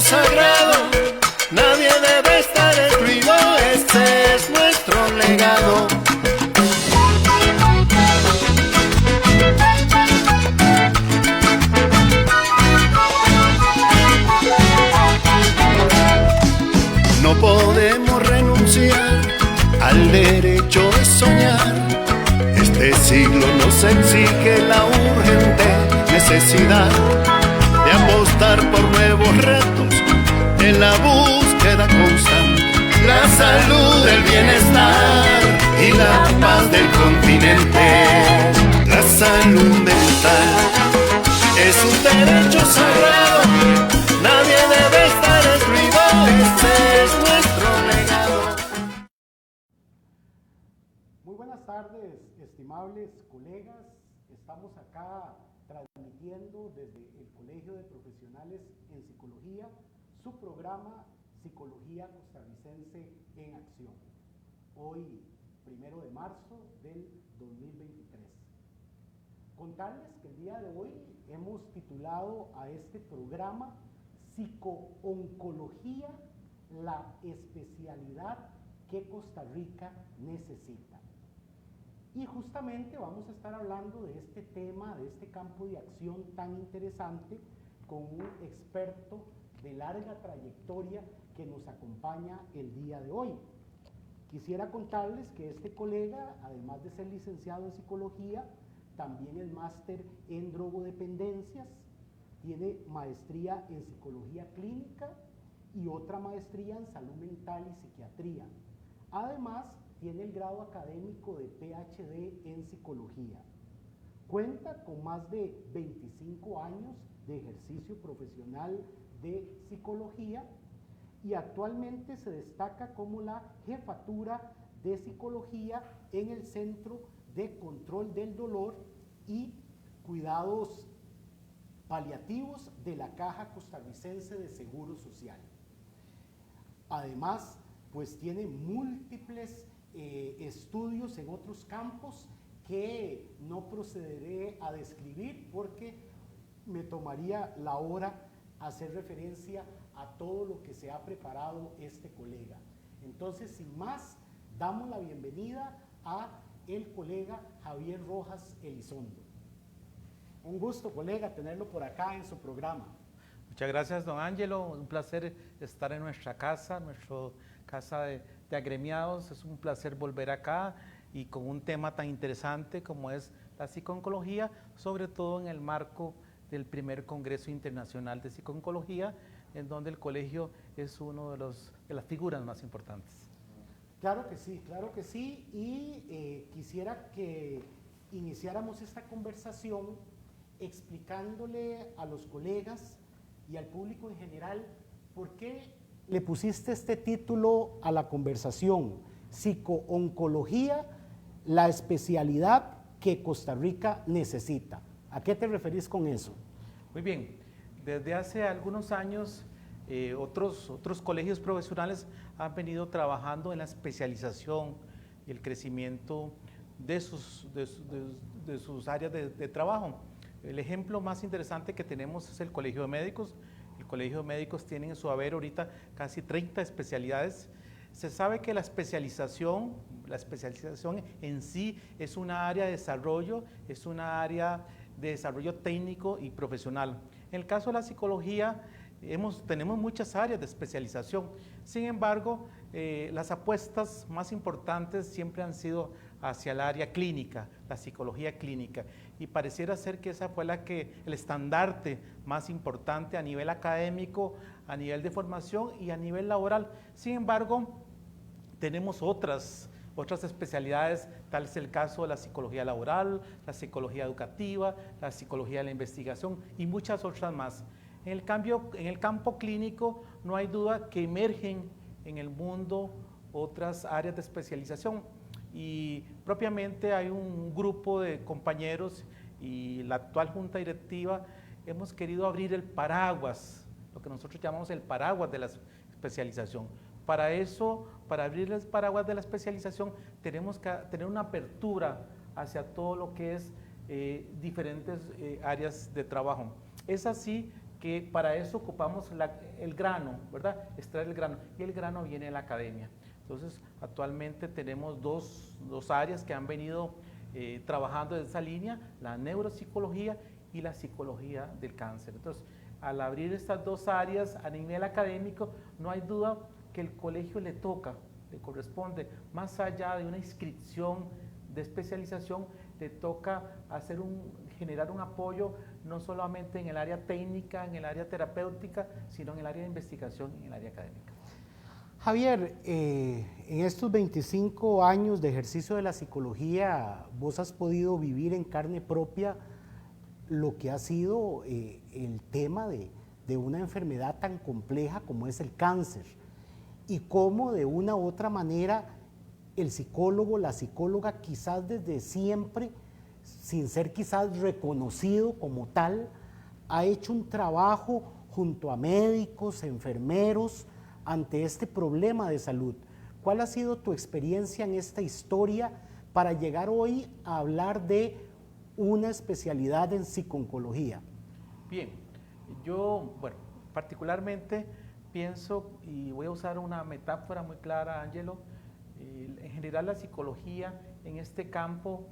derecho sagrado, nadie debe estar excluido, este es nuestro legado. No podemos renunciar al derecho de soñar. Este siglo nos exige la urgente necesidad de apostar por nuevos retos en la búsqueda constante. La salud, el bienestar y la paz del continente. La salud mental es un derecho sagrado, nadie debe estar excluido, este es nuestro legado. Muy buenas tardes, estimables colegas. Estamos acá transmitiendo desde el Colegio de Profesionales en Psicología su programa Psicología Costarricense en Acción. Hoy, 1 de marzo del 2023. Contarles que el día de hoy hemos titulado a este programa Psico-oncología, la especialidad que Costa Rica necesita. Y justamente vamos a estar hablando de este tema, de este campo de acción tan interesante, con un experto de larga trayectoria que nos acompaña el día de hoy. Quisiera contarles que este colega, además de ser licenciado en psicología, también es máster en drogodependencias, tiene maestría en psicología clínica y otra maestría en salud mental y psiquiatría. Además, tiene el grado académico de PhD en psicología. Cuenta con más de 25 años de ejercicio profesional de psicología y actualmente se destaca como la jefatura de psicología en el Centro de Control del Dolor y Cuidados Paliativos de la Caja Costarricense de Seguro Social. Además, pues tiene múltiples estudios en otros campos que no procederé a describir porque me tomaría la hora hacer referencia a todo lo que se ha preparado este colega. Entonces, sin más, damos la bienvenida a el colega Javier Rojas Elizondo. Un gusto, colega, tenerlo por acá en su programa. Muchas gracias, don Ángelo. Un placer estar en nuestra casa, nuestra casa de agremiados. Es un placer volver acá y con un tema tan interesante como es la psico-oncología, sobre todo en el marco del primer Congreso Internacional de Psico-oncología, en donde el colegio es uno de las figuras más importantes. Claro que sí, y quisiera que iniciáramos esta conversación explicándole a los colegas y al público en general por qué le pusiste este título a la conversación, Psico-oncología, la especialidad que Costa Rica necesita. ¿A qué te referís con eso? Muy bien, desde hace algunos años otros colegios profesionales han venido trabajando en la especialización y el crecimiento de sus áreas de trabajo. El ejemplo más interesante que tenemos es el Colegio de Médicos. El Colegio de Médicos tiene en su haber ahorita casi 30 especialidades. Se sabe que la especialización en sí es una área de desarrollo, es una área de desarrollo técnico y profesional. En el caso de la psicología, tenemos muchas áreas de especialización. Sin embargo, las apuestas más importantes siempre han sido hacia el área clínica, la psicología clínica, y pareciera ser que esa fue el estandarte más importante a nivel académico, a nivel de formación y a nivel laboral. Sin embargo, tenemos otras especialidades, tal es el caso de la psicología laboral, la psicología educativa, la psicología de la investigación y muchas otras más. En el campo clínico no hay duda que emergen en el mundo otras áreas de especialización y propiamente hay un grupo de compañeros y la actual junta directiva hemos querido abrir el paraguas, lo que nosotros llamamos el paraguas de la especialización. Para eso, para abrir el paraguas de la especialización, tenemos que tener una apertura hacia todo lo que es diferentes áreas de trabajo. Es así que para eso ocupamos el grano, ¿verdad? Extraer el grano, y el grano viene de la academia. Entonces, actualmente tenemos dos áreas que han venido trabajando en esa línea, la neuropsicología y la psicología del cáncer. Entonces, al abrir estas dos áreas a nivel académico, no hay duda que el colegio le corresponde, más allá de una inscripción de especialización, le toca generar un apoyo no solamente en el área técnica, en el área terapéutica, sino en el área de investigación y en el área académica. Javier, en estos 25 años de ejercicio de la psicología, vos has podido vivir en carne propia lo que ha sido el tema de una enfermedad tan compleja como es el cáncer, y cómo de una u otra manera el psicólogo, la psicóloga, quizás desde siempre, sin ser quizás reconocido como tal, ha hecho un trabajo junto a médicos, enfermeros, ante este problema de salud. ¿Cuál ha sido tu experiencia en esta historia para llegar hoy a hablar de una especialidad en psico-oncología? Bien, yo, particularmente pienso, y voy a usar una metáfora muy clara, Ángelo, en general la psicología en este campo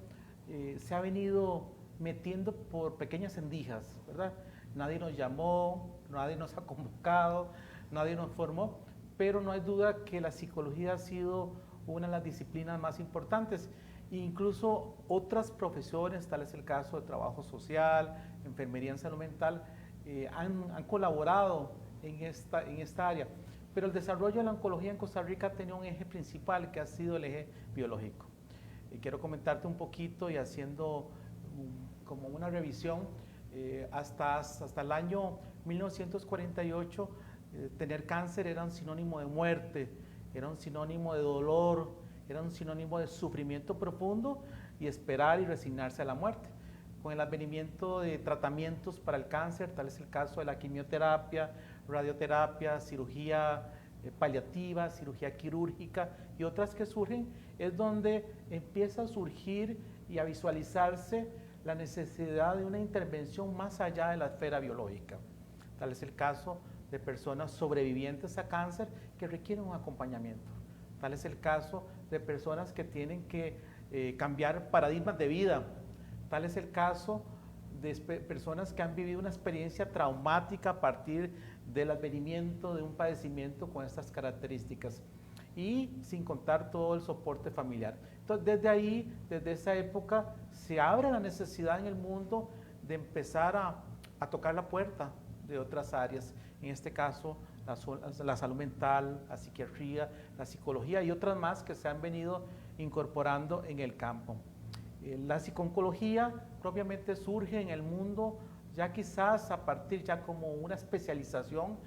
se ha venido metiendo por pequeñas endijas, ¿verdad? Nadie nos llamó, nadie nos ha convocado, nadie nos formó, pero no hay duda que la psicología ha sido una de las disciplinas más importantes. Incluso otras profesiones, tal es el caso de trabajo social, enfermería en salud mental, han colaborado en esta área. Pero el desarrollo de la oncología en Costa Rica ha tenido un eje principal que ha sido el eje biológico. Quiero comentarte un poquito y haciendo como una revisión, hasta el año 1948 tener cáncer era un sinónimo de muerte, era un sinónimo de dolor, era un sinónimo de sufrimiento profundo y esperar y resignarse a la muerte. Con el advenimiento de tratamientos para el cáncer, tal es el caso de la quimioterapia, radioterapia, cirugía paliativa, cirugía quirúrgica y otras que surgen, es donde empieza a surgir y a visualizarse la necesidad de una intervención más allá de la esfera biológica. Tal es el caso de personas sobrevivientes a cáncer que requieren un acompañamiento. Tal es el caso de personas que tienen que cambiar paradigmas de vida. Tal es el caso de personas que han vivido una experiencia traumática a partir del advenimiento de un padecimiento con estas características, y sin contar todo el soporte familiar. Entonces, desde ahí, desde esa época, se abre la necesidad en el mundo de empezar a tocar la puerta de otras áreas, en este caso la salud mental, la psiquiatría, la psicología y otras más que se han venido incorporando en el campo. La psico-oncología propiamente surge en el mundo ya quizás a partir ya como una especialización,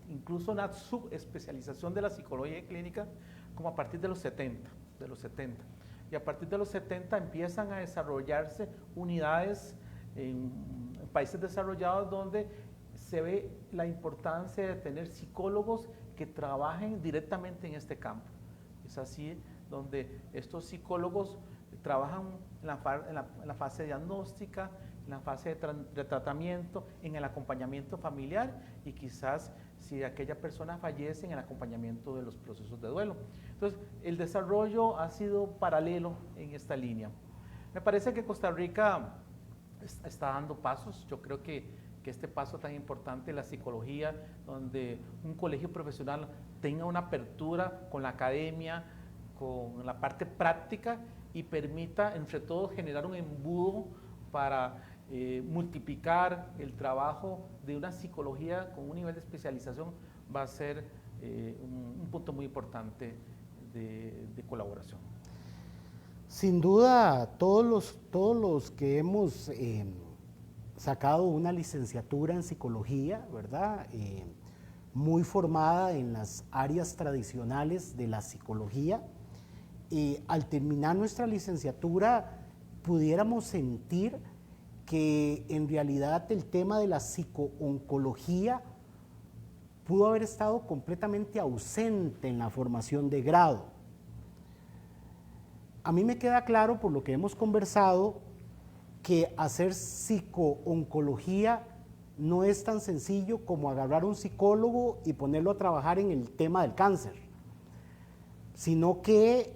incluso una subespecialización de la psicología clínica, como a partir de los 70. Y a partir de los 70 empiezan a desarrollarse unidades en países desarrollados donde se ve la importancia de tener psicólogos que trabajen directamente en este campo. Es así donde estos psicólogos trabajan en la fase diagnóstica, en la fase de tratamiento, en el acompañamiento familiar y quizás si aquella persona fallece en el acompañamiento de los procesos de duelo. Entonces, el desarrollo ha sido paralelo en esta línea. Me parece que Costa Rica está dando pasos. Yo creo que este paso tan importante de la psicología, donde un colegio profesional tenga una apertura con la academia, con la parte práctica y permita entre todos generar un embudo para multiplicar el trabajo de una psicología con un nivel de especialización, va a ser un punto muy importante de colaboración. Sin duda, todos los que hemos sacado una licenciatura en psicología, ¿verdad? Muy formada en las áreas tradicionales de la psicología, al terminar nuestra licenciatura pudiéramos sentir que en realidad el tema de la psico-oncología pudo haber estado completamente ausente en la formación de grado. A mí me queda claro, por lo que hemos conversado, que hacer psico-oncología no es tan sencillo como agarrar un psicólogo y ponerlo a trabajar en el tema del cáncer, sino que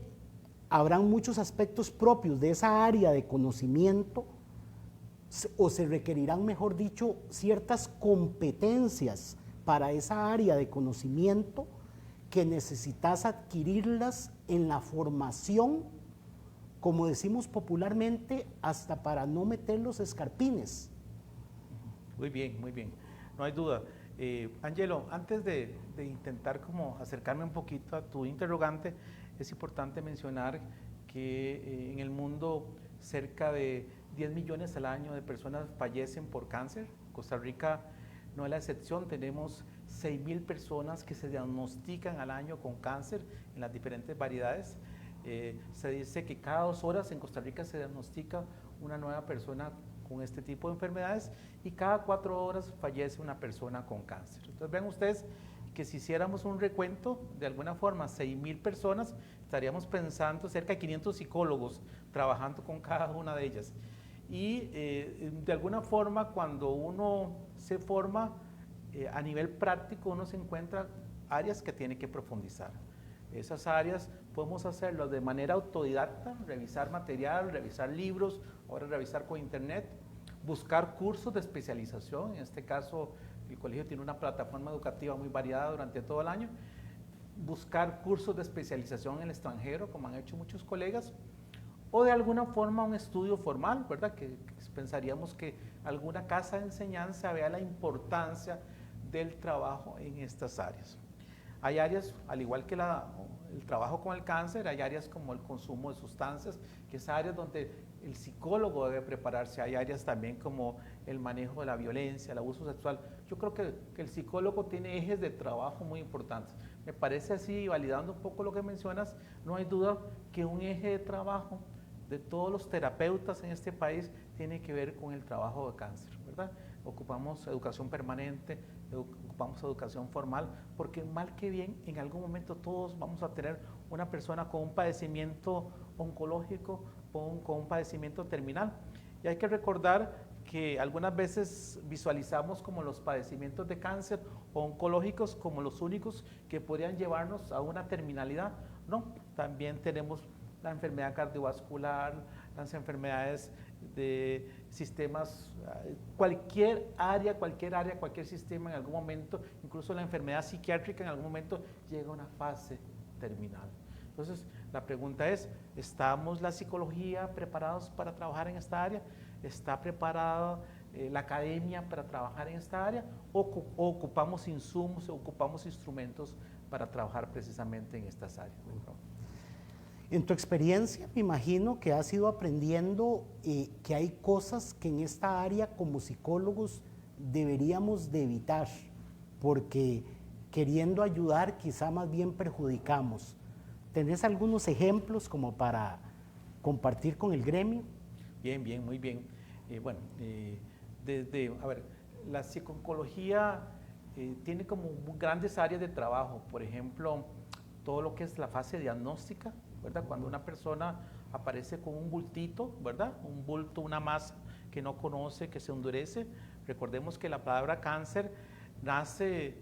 habrán muchos aspectos propios de esa área de conocimiento, o se requerirán, mejor dicho, ciertas competencias para esa área de conocimiento que necesitas adquirirlas en la formación, como decimos popularmente, hasta para no meter los escarpines. Muy bien, muy bien. No hay duda. Angelo, antes de intentar como acercarme un poquito a tu interrogante, es importante mencionar que en el mundo cerca de 10 millones al año de personas fallecen por cáncer. Costa Rica no es la excepción, tenemos 6,000 personas que se diagnostican al año con cáncer en las diferentes variedades. Se dice que cada 2 horas en Costa Rica se diagnostica una nueva persona con este tipo de enfermedades y cada 4 horas fallece una persona con cáncer. Entonces vean ustedes que si hiciéramos un recuento, de alguna forma 6,000 personas, estaríamos pensando cerca de 500 psicólogos trabajando con cada una de ellas. Y de alguna forma cuando uno se forma a nivel práctico, uno se encuentra áreas que tiene que profundizar. Esas áreas podemos hacerlo de manera autodidacta, revisar material, revisar libros, ahora revisar con internet, buscar cursos de especialización. En este caso, el colegio tiene una plataforma educativa muy variada durante todo el año. Buscar cursos de especialización en el extranjero, como han hecho muchos colegas, o de alguna forma un estudio formal, ¿verdad? Que pensaríamos que alguna casa de enseñanza vea la importancia del trabajo en estas áreas. Hay áreas, al igual que el trabajo con el cáncer, hay áreas como el consumo de sustancias, que es áreas donde el psicólogo debe prepararse. Hay áreas también como el manejo de la violencia, el abuso sexual. Yo creo que el psicólogo tiene ejes de trabajo muy importantes. Me parece así, validando un poco lo que mencionas, no hay duda que un eje de trabajo de todos los terapeutas en este país tiene que ver con el trabajo de cáncer, ¿verdad? Ocupamos educación permanente, ocupamos educación formal, porque mal que bien, en algún momento todos vamos a tener una persona con un padecimiento oncológico, con un padecimiento terminal. Y hay que recordar que algunas veces visualizamos como los padecimientos de cáncer o oncológicos como los únicos que podrían llevarnos a una terminalidad. No, también tenemos la enfermedad cardiovascular, las enfermedades de sistemas, cualquier área, cualquier sistema en algún momento, incluso la enfermedad psiquiátrica en algún momento llega a una fase terminal. Entonces, la pregunta es, ¿estamos la psicología preparados para trabajar en esta área? ¿Está preparada la academia para trabajar en esta área? ¿O ocupamos insumos, ocupamos instrumentos para trabajar precisamente en estas áreas? En tu experiencia, me imagino que has ido aprendiendo que hay cosas que en esta área como psicólogos deberíamos de evitar, porque queriendo ayudar quizá más bien perjudicamos. ¿Tenés algunos ejemplos como para compartir con el gremio? Bien, bien, muy bien. A ver, la psico-oncología tiene como grandes áreas de trabajo, por ejemplo, todo lo que es la fase diagnóstica, ¿verdad? Cuando una persona aparece con un bultito, ¿verdad? Un bulto, una masa que no conoce, que se endurece. Recordemos que la palabra cáncer nace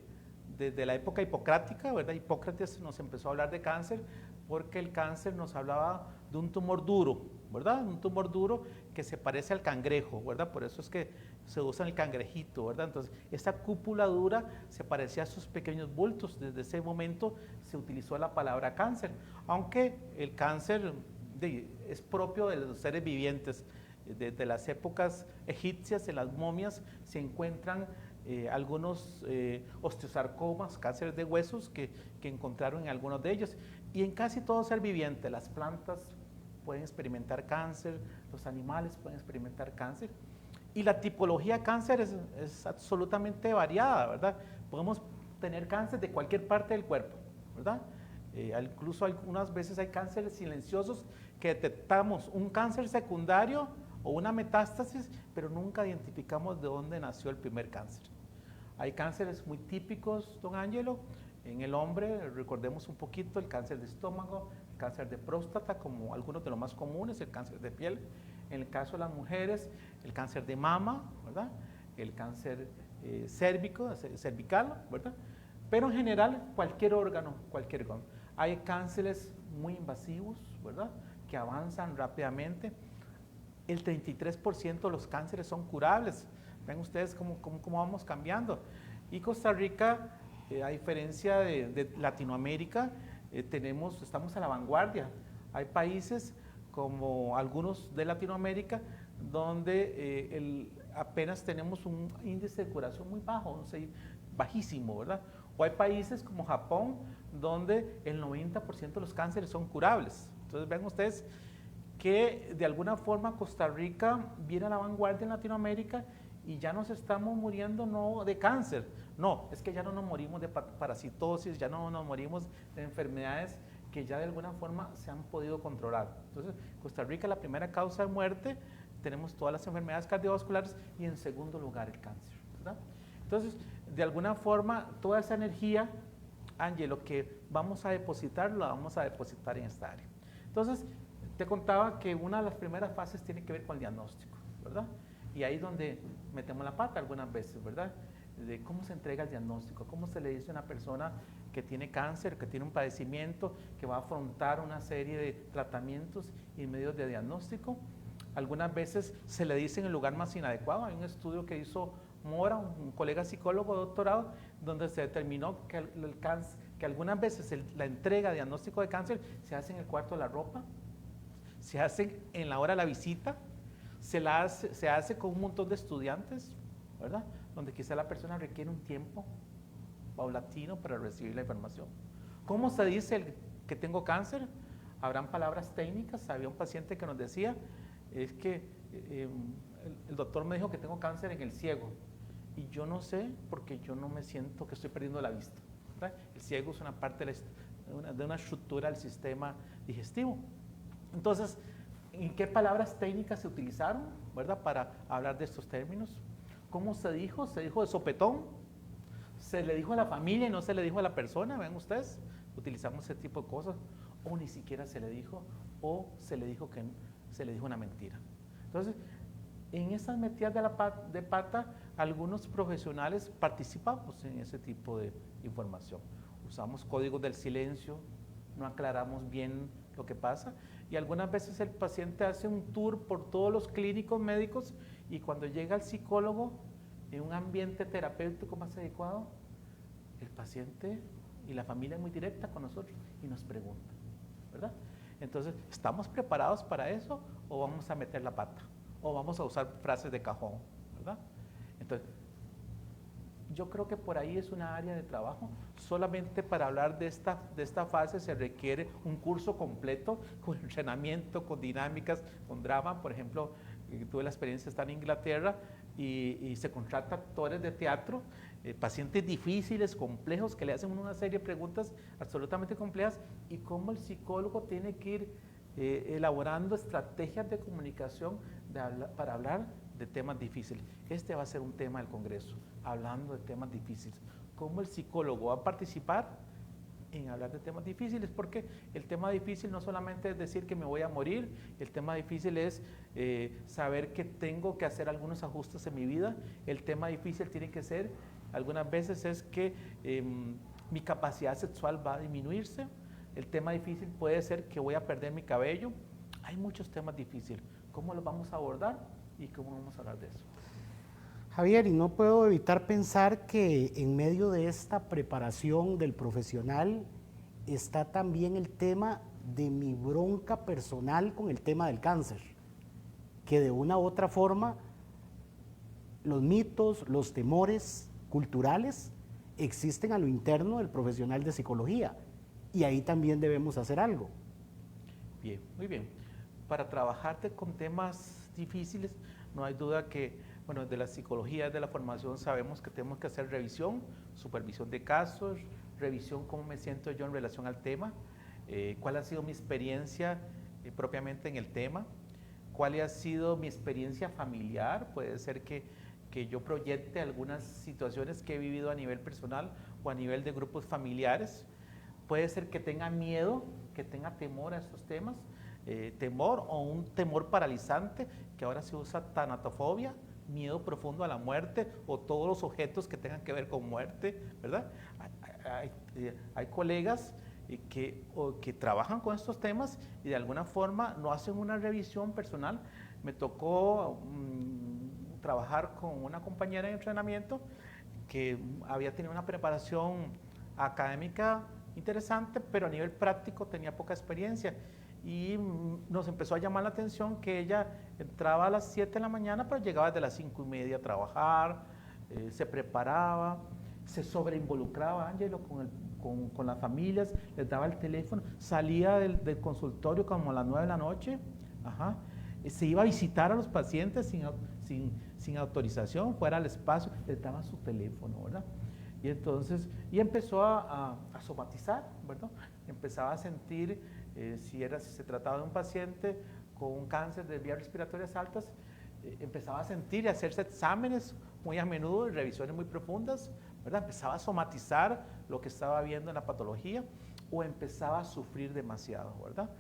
desde la época hipocrática, ¿verdad? Hipócrates nos empezó a hablar de cáncer porque el cáncer nos hablaba de un tumor duro, ¿verdad? Un tumor duro que se parece al cangrejo, ¿verdad? Por eso es que se usa el cangrejito, ¿verdad? Entonces, esta cúpula dura se parecía a sus pequeños bultos. Desde ese momento se utilizó la palabra cáncer, aunque el cáncer es propio de los seres vivientes. Desde las épocas egipcias, en las momias, se encuentran algunos osteosarcomas, cánceres de huesos que encontraron en algunos de ellos. Y en casi todo ser viviente, las plantas pueden experimentar cáncer, los animales pueden experimentar cáncer. Y la tipología de cáncer es absolutamente variada, ¿verdad? Podemos tener cáncer de cualquier parte del cuerpo, ¿verdad? Incluso algunas veces hay cánceres silenciosos que detectamos un cáncer secundario o una metástasis, pero nunca identificamos de dónde nació el primer cáncer. Hay cánceres muy típicos, don Ángelo, en el hombre, recordemos un poquito el cáncer de estómago, el cáncer de próstata, como algunos de los más comunes, el cáncer de piel. En el caso de las mujeres, el cáncer de mama, ¿verdad? El cáncer cervical, ¿verdad? Pero en general, cualquier órgano. Hay cánceres muy invasivos, ¿verdad? Que avanzan rápidamente. El 33% de los cánceres son curables. Ven ustedes cómo vamos cambiando. Y Costa Rica, a diferencia de Latinoamérica, estamos a la vanguardia. Hay países como algunos de Latinoamérica donde apenas tenemos un índice de curación muy bajo, bajísimo, ¿verdad? O hay países como Japón donde el 90% de los cánceres son curables. Entonces vean ustedes que de alguna forma Costa Rica viene a la vanguardia en Latinoamérica y ya nos estamos muriendo no de cáncer, no, es que ya no nos morimos de parasitosis, ya no nos morimos de enfermedades que ya de alguna forma se han podido controlar. Entonces, Costa Rica, la primera causa de muerte, tenemos todas las enfermedades cardiovasculares y en segundo lugar el cáncer, ¿verdad? Entonces, de alguna forma, toda esa energía, Angie, lo que vamos a depositar, la vamos a depositar en esta área. Entonces, te contaba que una de las primeras fases tiene que ver con el diagnóstico, ¿verdad? Y ahí es donde metemos la pata algunas veces, ¿verdad? De cómo se entrega el diagnóstico, cómo se le dice a una persona que tiene cáncer, que tiene un padecimiento, que va a afrontar una serie de tratamientos y medios de diagnóstico. Algunas veces se le dice en el lugar más inadecuado. Hay un estudio que hizo Mora, un colega psicólogo de doctorado, donde se determinó que algunas veces la entrega de diagnóstico de cáncer se hace en el cuarto de la ropa, se hace en la hora de la visita, se hace con un montón de estudiantes, ¿verdad? Donde quizá la persona requiere un tiempo paulatino para recibir la información. ¿Cómo se dice que tengo cáncer? Habrán palabras técnicas. Había un paciente que nos decía, es que el doctor me dijo que tengo cáncer en el ciego y yo no sé porque yo no me siento que estoy perdiendo la vista, ¿verdad? El ciego es una parte de una estructura del sistema digestivo. Entonces, ¿en qué palabras técnicas se utilizaron, ¿verdad? Para hablar de estos términos? ¿Cómo se dijo? Se dijo de sopetón, se le dijo a la familia y no se le dijo a la persona, ven ustedes, utilizamos ese tipo de cosas, o ni siquiera se le dijo, o se le dijo una mentira. Entonces, en esas metidas de pata, algunos profesionales participamos en ese tipo de información. Usamos códigos del silencio, no aclaramos bien lo que pasa, y algunas veces el paciente hace un tour por todos los clínicos médicos y cuando llega al psicólogo en un ambiente terapéutico más adecuado, el paciente y la familia es muy directa con nosotros y nos pregunta, ¿verdad? Entonces, ¿estamos preparados para eso o vamos a meter la pata? O vamos a usar frases de cajón, ¿verdad? Entonces, yo creo que por ahí es una área de trabajo. Solamente para hablar de esta fase se requiere un curso completo con entrenamiento, con dinámicas, con drama. Por ejemplo, tuve la experiencia de estar en Inglaterra y se contrata actores de teatro, pacientes difíciles, complejos, que le hacen una serie de preguntas absolutamente complejas y cómo el psicólogo tiene que ir elaborando estrategias de comunicación para hablar de temas difíciles. Este va a ser un tema del Congreso, hablando de temas difíciles. ¿Cómo el psicólogo va a participar en hablar de temas difíciles? Porque el tema difícil no solamente es decir que me voy a morir, el tema difícil es saber que tengo que hacer algunos ajustes en mi vida. El tema difícil tiene que ser, algunas veces es que mi capacidad sexual va a disminuirse. El tema difícil puede ser que voy a perder mi cabello. Hay muchos temas difíciles. ¿Cómo los vamos a abordar? ¿Y cómo vamos a hablar de eso? Javier, y no puedo evitar pensar que en medio de esta preparación del profesional está también el tema de mi bronca personal con el tema del cáncer, que de una u otra forma los mitos, los temores culturales existen a lo interno del profesional de psicología y ahí también debemos hacer algo. Bien, muy bien. Para trabajarte con temas difíciles, no hay duda que, bueno, de la psicología, de la formación, sabemos que tenemos que hacer revisión, supervisión de casos, revisión cómo me siento yo en relación al tema, cuál ha sido mi experiencia propiamente en el tema, cuál ha sido mi experiencia familiar. Puede ser que yo proyecte algunas situaciones que he vivido a nivel personal o a nivel de grupos familiares. Puede ser que tenga miedo, que tenga temor a estos temas, temor o un temor paralizante, que ahora se usa tanatofobia, miedo profundo a la muerte o todos los objetos que tengan que ver con muerte, ¿verdad? Hay colegas que trabajan con estos temas y de alguna forma no hacen una revisión personal. Me tocó trabajar con una compañera de entrenamiento que había tenido una preparación académica interesante, pero a nivel práctico tenía poca experiencia. Y nos empezó a llamar la atención que ella entraba a las 7 de la mañana, pero llegaba desde las 5:30 a trabajar, se preparaba, se sobreinvolucraba, Ángelo, con las familias, les daba el teléfono, salía del consultorio como a las 9 de la noche, se iba a visitar a los pacientes sin autorización, fuera al espacio, les daba su teléfono, ¿verdad? Y entonces, empezó a somatizar, ¿verdad? Empezaba a sentir si se trataba de un paciente con un cáncer de vías respiratorias altas, empezaba a sentir y a hacerse exámenes muy a menudo, revisiones muy profundas, ¿verdad? Empezaba a somatizar lo que estaba viendo en la patología o empezaba a sufrir demasiado, ¿verdad?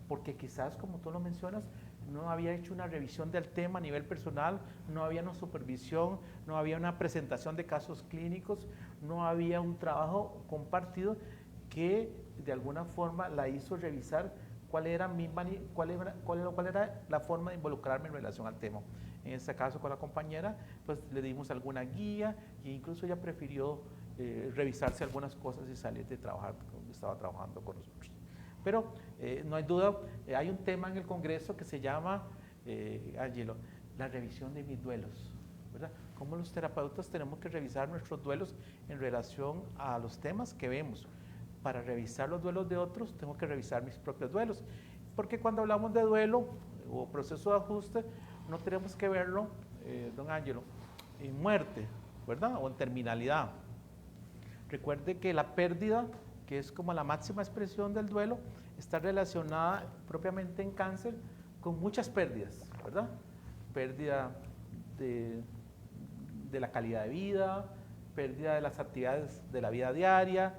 Porque quizás, como tú lo mencionas, no había hecho una revisión del tema a nivel personal, no había una supervisión, no había una presentación de casos clínicos, no había un trabajo compartido que de alguna forma la hizo revisar cuál era la forma de involucrarme en relación al tema. En este caso con la compañera, pues le dimos alguna guía e incluso ella prefirió revisarse algunas cosas y salir de trabajar donde estaba trabajando con nosotros. Pero no hay duda, hay un tema en el Congreso que se llama, Ángelo, la revisión de mis duelos, ¿verdad? Cómo los terapeutas tenemos que revisar nuestros duelos en relación a los temas que vemos. Para revisar los duelos de otros, tengo que revisar mis propios duelos. Porque cuando hablamos de duelo o proceso de ajuste, no tenemos que verlo, don Ángelo, en muerte, ¿verdad? O en terminalidad. Recuerde que la pérdida, que es como la máxima expresión del duelo, está relacionada propiamente en cáncer con muchas pérdidas, ¿verdad? Pérdida de la calidad de vida, pérdida de las actividades de la vida diaria,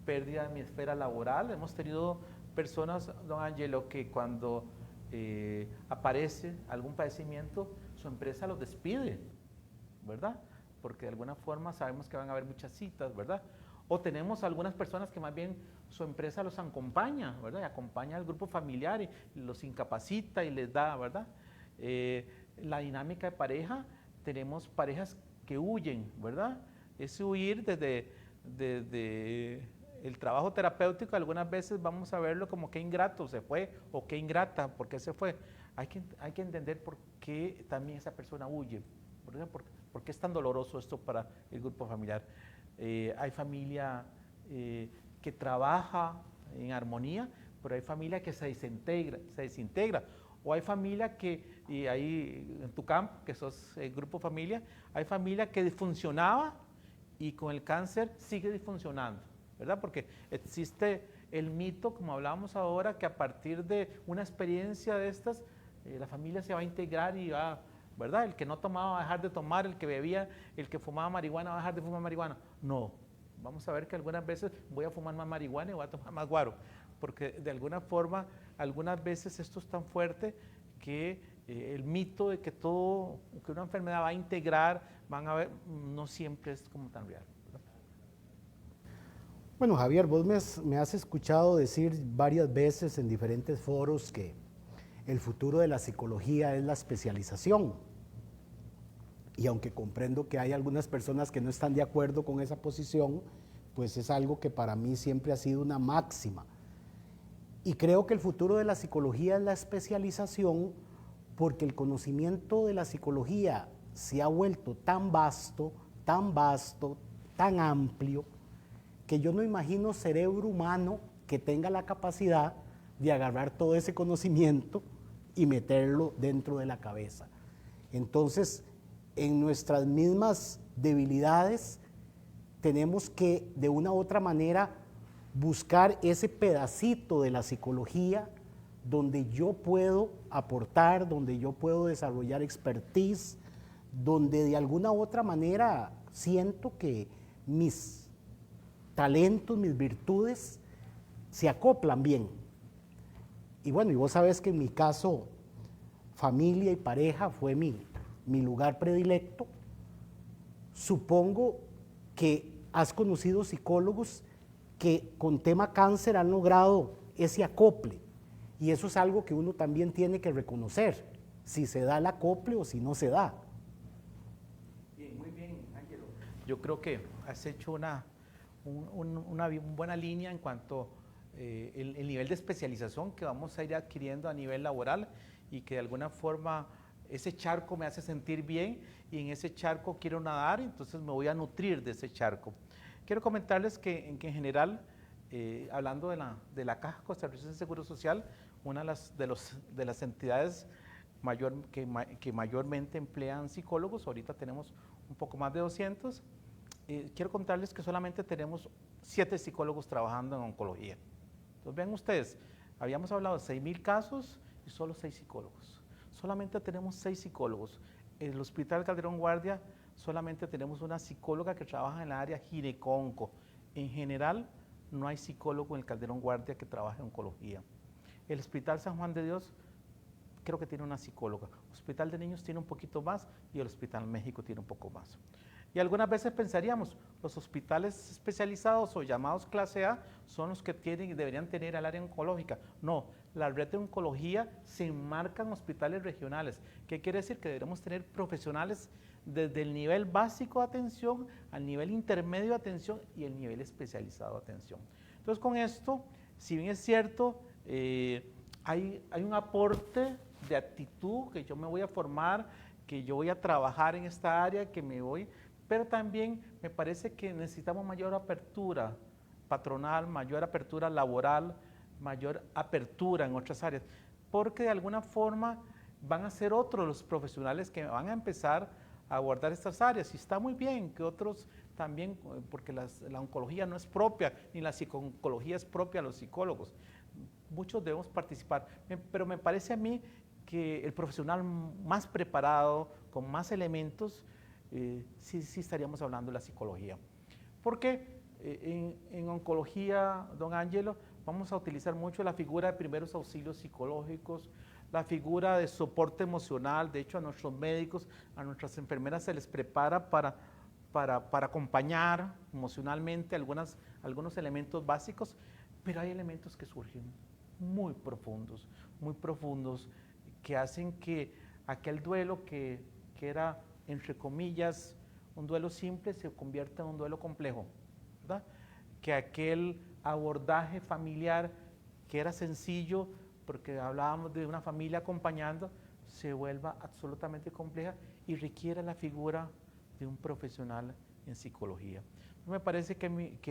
pérdida de mi esfera laboral. Hemos tenido personas, don Ángelo, que cuando aparece algún padecimiento, su empresa los despide, ¿verdad? Porque de alguna forma sabemos que van a haber muchas citas, ¿verdad? O tenemos algunas personas que más bien su empresa los acompaña, ¿verdad? Y acompaña al grupo familiar y los incapacita y les da, ¿verdad? La dinámica de pareja, tenemos parejas que huyen, ¿verdad? Ese huir desde el trabajo terapéutico, algunas veces vamos a verlo como qué ingrato se fue o qué ingrata, por qué se fue. Hay que entender por qué también esa persona huye, ¿verdad? ¿Por qué es tan doloroso esto para el grupo familiar? Hay familia que trabaja en armonía, pero hay familia que se desintegra. O hay familia que, y ahí en tu campo, que sos el grupo familia, hay familia que disfuncionaba y con el cáncer sigue disfuncionando, ¿verdad? Porque existe el mito, como hablábamos ahora, que a partir de una experiencia de estas, la familia se va a integrar y va, ¿verdad? El que no tomaba va a dejar de tomar, el que bebía, el que fumaba marihuana va a dejar de fumar marihuana. No, vamos a ver que algunas veces voy a fumar más marihuana y voy a tomar más guaro, porque de alguna forma, algunas veces esto es tan fuerte que el mito de que una enfermedad va a integrar, van a ver, no siempre es como tan real, ¿verdad? Bueno, Javier, vos me has escuchado decir varias veces en diferentes foros que el futuro de la psicología es la especialización. Y aunque comprendo que hay algunas personas que no están de acuerdo con esa posición, pues es algo que para mí siempre ha sido una máxima. Y creo que el futuro de la psicología es la especialización, porque el conocimiento de la psicología se ha vuelto tan vasto, tan amplio, que yo no imagino cerebro humano que tenga la capacidad de agarrar todo ese conocimiento y meterlo dentro de la cabeza. Entonces, en nuestras mismas debilidades, tenemos que de una u otra manera buscar ese pedacito de la psicología donde yo puedo aportar, donde yo puedo desarrollar expertise, donde de alguna u otra manera siento que mis talentos, mis virtudes se acoplan bien. Y bueno, y vos sabés que en mi caso, familia y pareja fue mi mi lugar predilecto, supongo que has conocido psicólogos que con tema cáncer han logrado ese acople, y eso es algo que uno también tiene que reconocer, si se da el acople o si no se da. Bien, muy bien, Ángelo. Yo creo que has hecho una buena línea en cuanto el nivel de especialización que vamos a ir adquiriendo a nivel laboral, y que de alguna forma ese charco me hace sentir bien, y en ese charco quiero nadar, entonces me voy a nutrir de ese charco. Quiero comentarles que en general, hablando de la Caja Costarricense de Seguro Social, una de las entidades que mayormente emplean psicólogos, ahorita tenemos un poco más de 200, quiero contarles que solamente tenemos 7 psicólogos trabajando en oncología. Entonces vean ustedes, habíamos hablado de 6,000 casos y solo 6 psicólogos. Solamente tenemos 6 psicólogos. En el Hospital Calderón Guardia solamente tenemos una psicóloga que trabaja en el área gineco-onco. En general, no hay psicólogo en el Calderón Guardia que trabaje en oncología. El Hospital San Juan de Dios creo que tiene una psicóloga. El Hospital de Niños tiene un poquito más, y el Hospital México tiene un poco más. Y algunas veces pensaríamos, los hospitales especializados o llamados clase A son los que tienen y deberían tener al área oncológica. No, la red de oncología se enmarca en hospitales regionales. ¿Qué quiere decir? Que deberemos tener profesionales desde el nivel básico de atención al nivel intermedio de atención y el nivel especializado de atención. Entonces, con esto, si bien es cierto, hay un aporte de actitud, que yo me voy a formar, que yo voy a trabajar en esta área, pero también me parece que necesitamos mayor apertura patronal, mayor apertura laboral, mayor apertura en otras áreas, porque de alguna forma van a ser otros los profesionales que van a empezar a abordar estas áreas, y está muy bien que otros también, porque la oncología no es propia, ni la psico-oncología es propia a los psicólogos. Muchos debemos participar, pero me parece a mí que el profesional más preparado, con más elementos, sí estaríamos hablando de la psicología. Porque en oncología, don Ángelo, vamos a utilizar mucho la figura de primeros auxilios psicológicos, la figura de soporte emocional. De hecho, a nuestros médicos, a nuestras enfermeras se les prepara para acompañar emocionalmente algunos elementos básicos, pero hay elementos que surgen muy profundos, que hacen que aquel duelo que era, entre comillas, un duelo simple, se convierta en un duelo complejo, ¿verdad? Que aquel abordaje familiar que era sencillo, porque hablábamos de una familia acompañando, se vuelva absolutamente compleja y requiere la figura de un profesional en psicología. Me parece que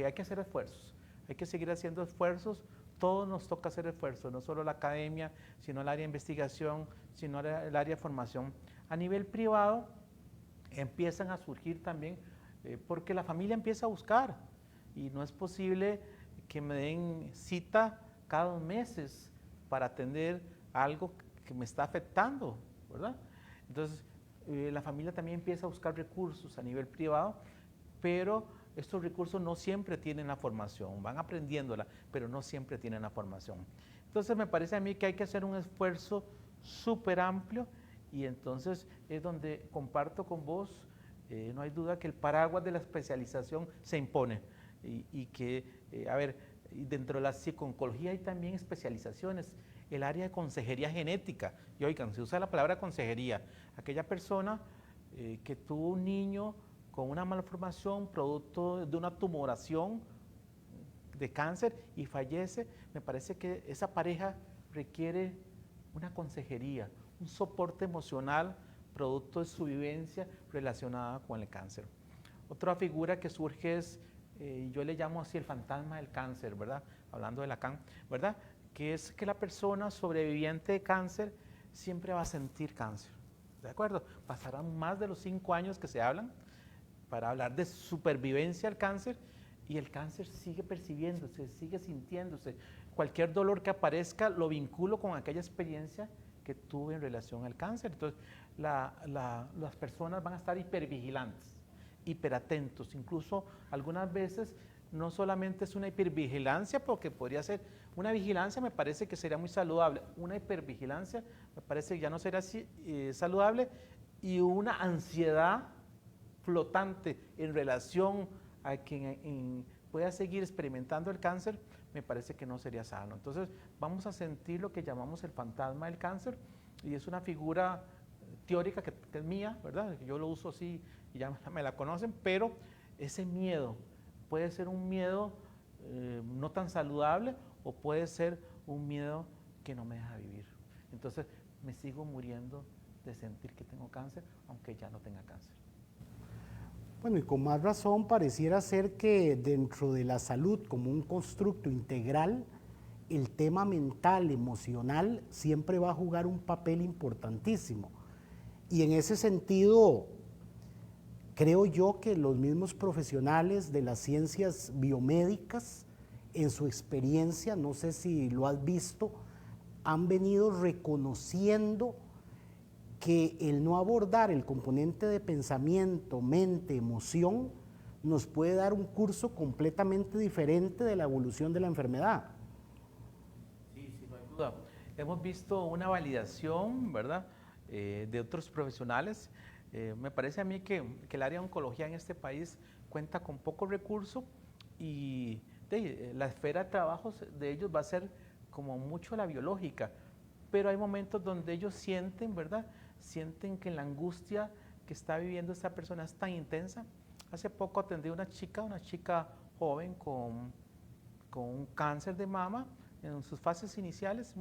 hay que hacer esfuerzos, hay que seguir haciendo esfuerzos. Todos nos toca hacer esfuerzos, no solo la academia, sino el área de investigación, sino el área de formación. A nivel privado empiezan a surgir también, porque la familia empieza a buscar, y no es posible que me den cita cada 2 meses para atender algo que me está afectando, ¿verdad? Entonces, la familia también empieza a buscar recursos a nivel privado, pero estos recursos no siempre tienen la formación, van aprendiéndola, pero no siempre tienen la formación. Entonces me parece a mí que hay que hacer un esfuerzo súper amplio, y entonces es donde comparto con vos, no hay duda que el paraguas de la especialización se impone, y que, a ver, dentro de la psico-oncología hay también especializaciones, el área de consejería genética, y oigan, se usa la palabra consejería, aquella persona que tuvo un niño con una malformación producto de una tumoración de cáncer y fallece. Me parece que esa pareja requiere una consejería, un soporte emocional producto de su vivencia relacionada con el cáncer. Otra figura que surge es, yo le llamo así el fantasma del cáncer, ¿verdad? Hablando de Lacan, ¿verdad? Que es que la persona sobreviviente de cáncer siempre va a sentir cáncer, ¿de acuerdo? Pasarán más de los 5 años que se hablan para hablar de supervivencia al cáncer, y el cáncer sigue percibiéndose, sigue sintiéndose. Cualquier dolor que aparezca lo vinculo con aquella experiencia que tuve en relación al cáncer. Entonces, las personas van a estar hipervigilantes, hiperatentos, incluso algunas veces no solamente es una hipervigilancia, porque podría ser una vigilancia, me parece que sería muy saludable, una hipervigilancia me parece que ya no será saludable, y una ansiedad flotante en relación a quien pueda seguir experimentando el cáncer, me parece que no sería sano. Entonces vamos a sentir lo que llamamos el fantasma del cáncer, y es una figura teórica que es mía, ¿verdad? Yo lo uso así y ya me la conocen, pero ese miedo puede ser un miedo no tan saludable, o puede ser un miedo que no me deja vivir. Entonces me sigo muriendo de sentir que tengo cáncer, aunque ya no tenga cáncer. Bueno, y con más razón pareciera ser que dentro de la salud como un constructo integral, el tema mental, emocional, siempre va a jugar un papel importantísimo. Y en ese sentido, creo yo que los mismos profesionales de las ciencias biomédicas, en su experiencia, no sé si lo has visto, han venido reconociendo que el no abordar el componente de pensamiento, mente, emoción, nos puede dar un curso completamente diferente de la evolución de la enfermedad. Sí, no hay duda. Hemos visto una validación, ¿verdad?, de otros profesionales. Me parece a mí que el área de oncología en este país cuenta con poco recurso, y la esfera de trabajo de ellos va a ser como mucho la biológica, pero hay momentos donde ellos sienten, ¿verdad?, sienten que la angustia que está viviendo esta persona es tan intensa. Hace poco atendí a una chica joven con un cáncer de mama en sus fases iniciales.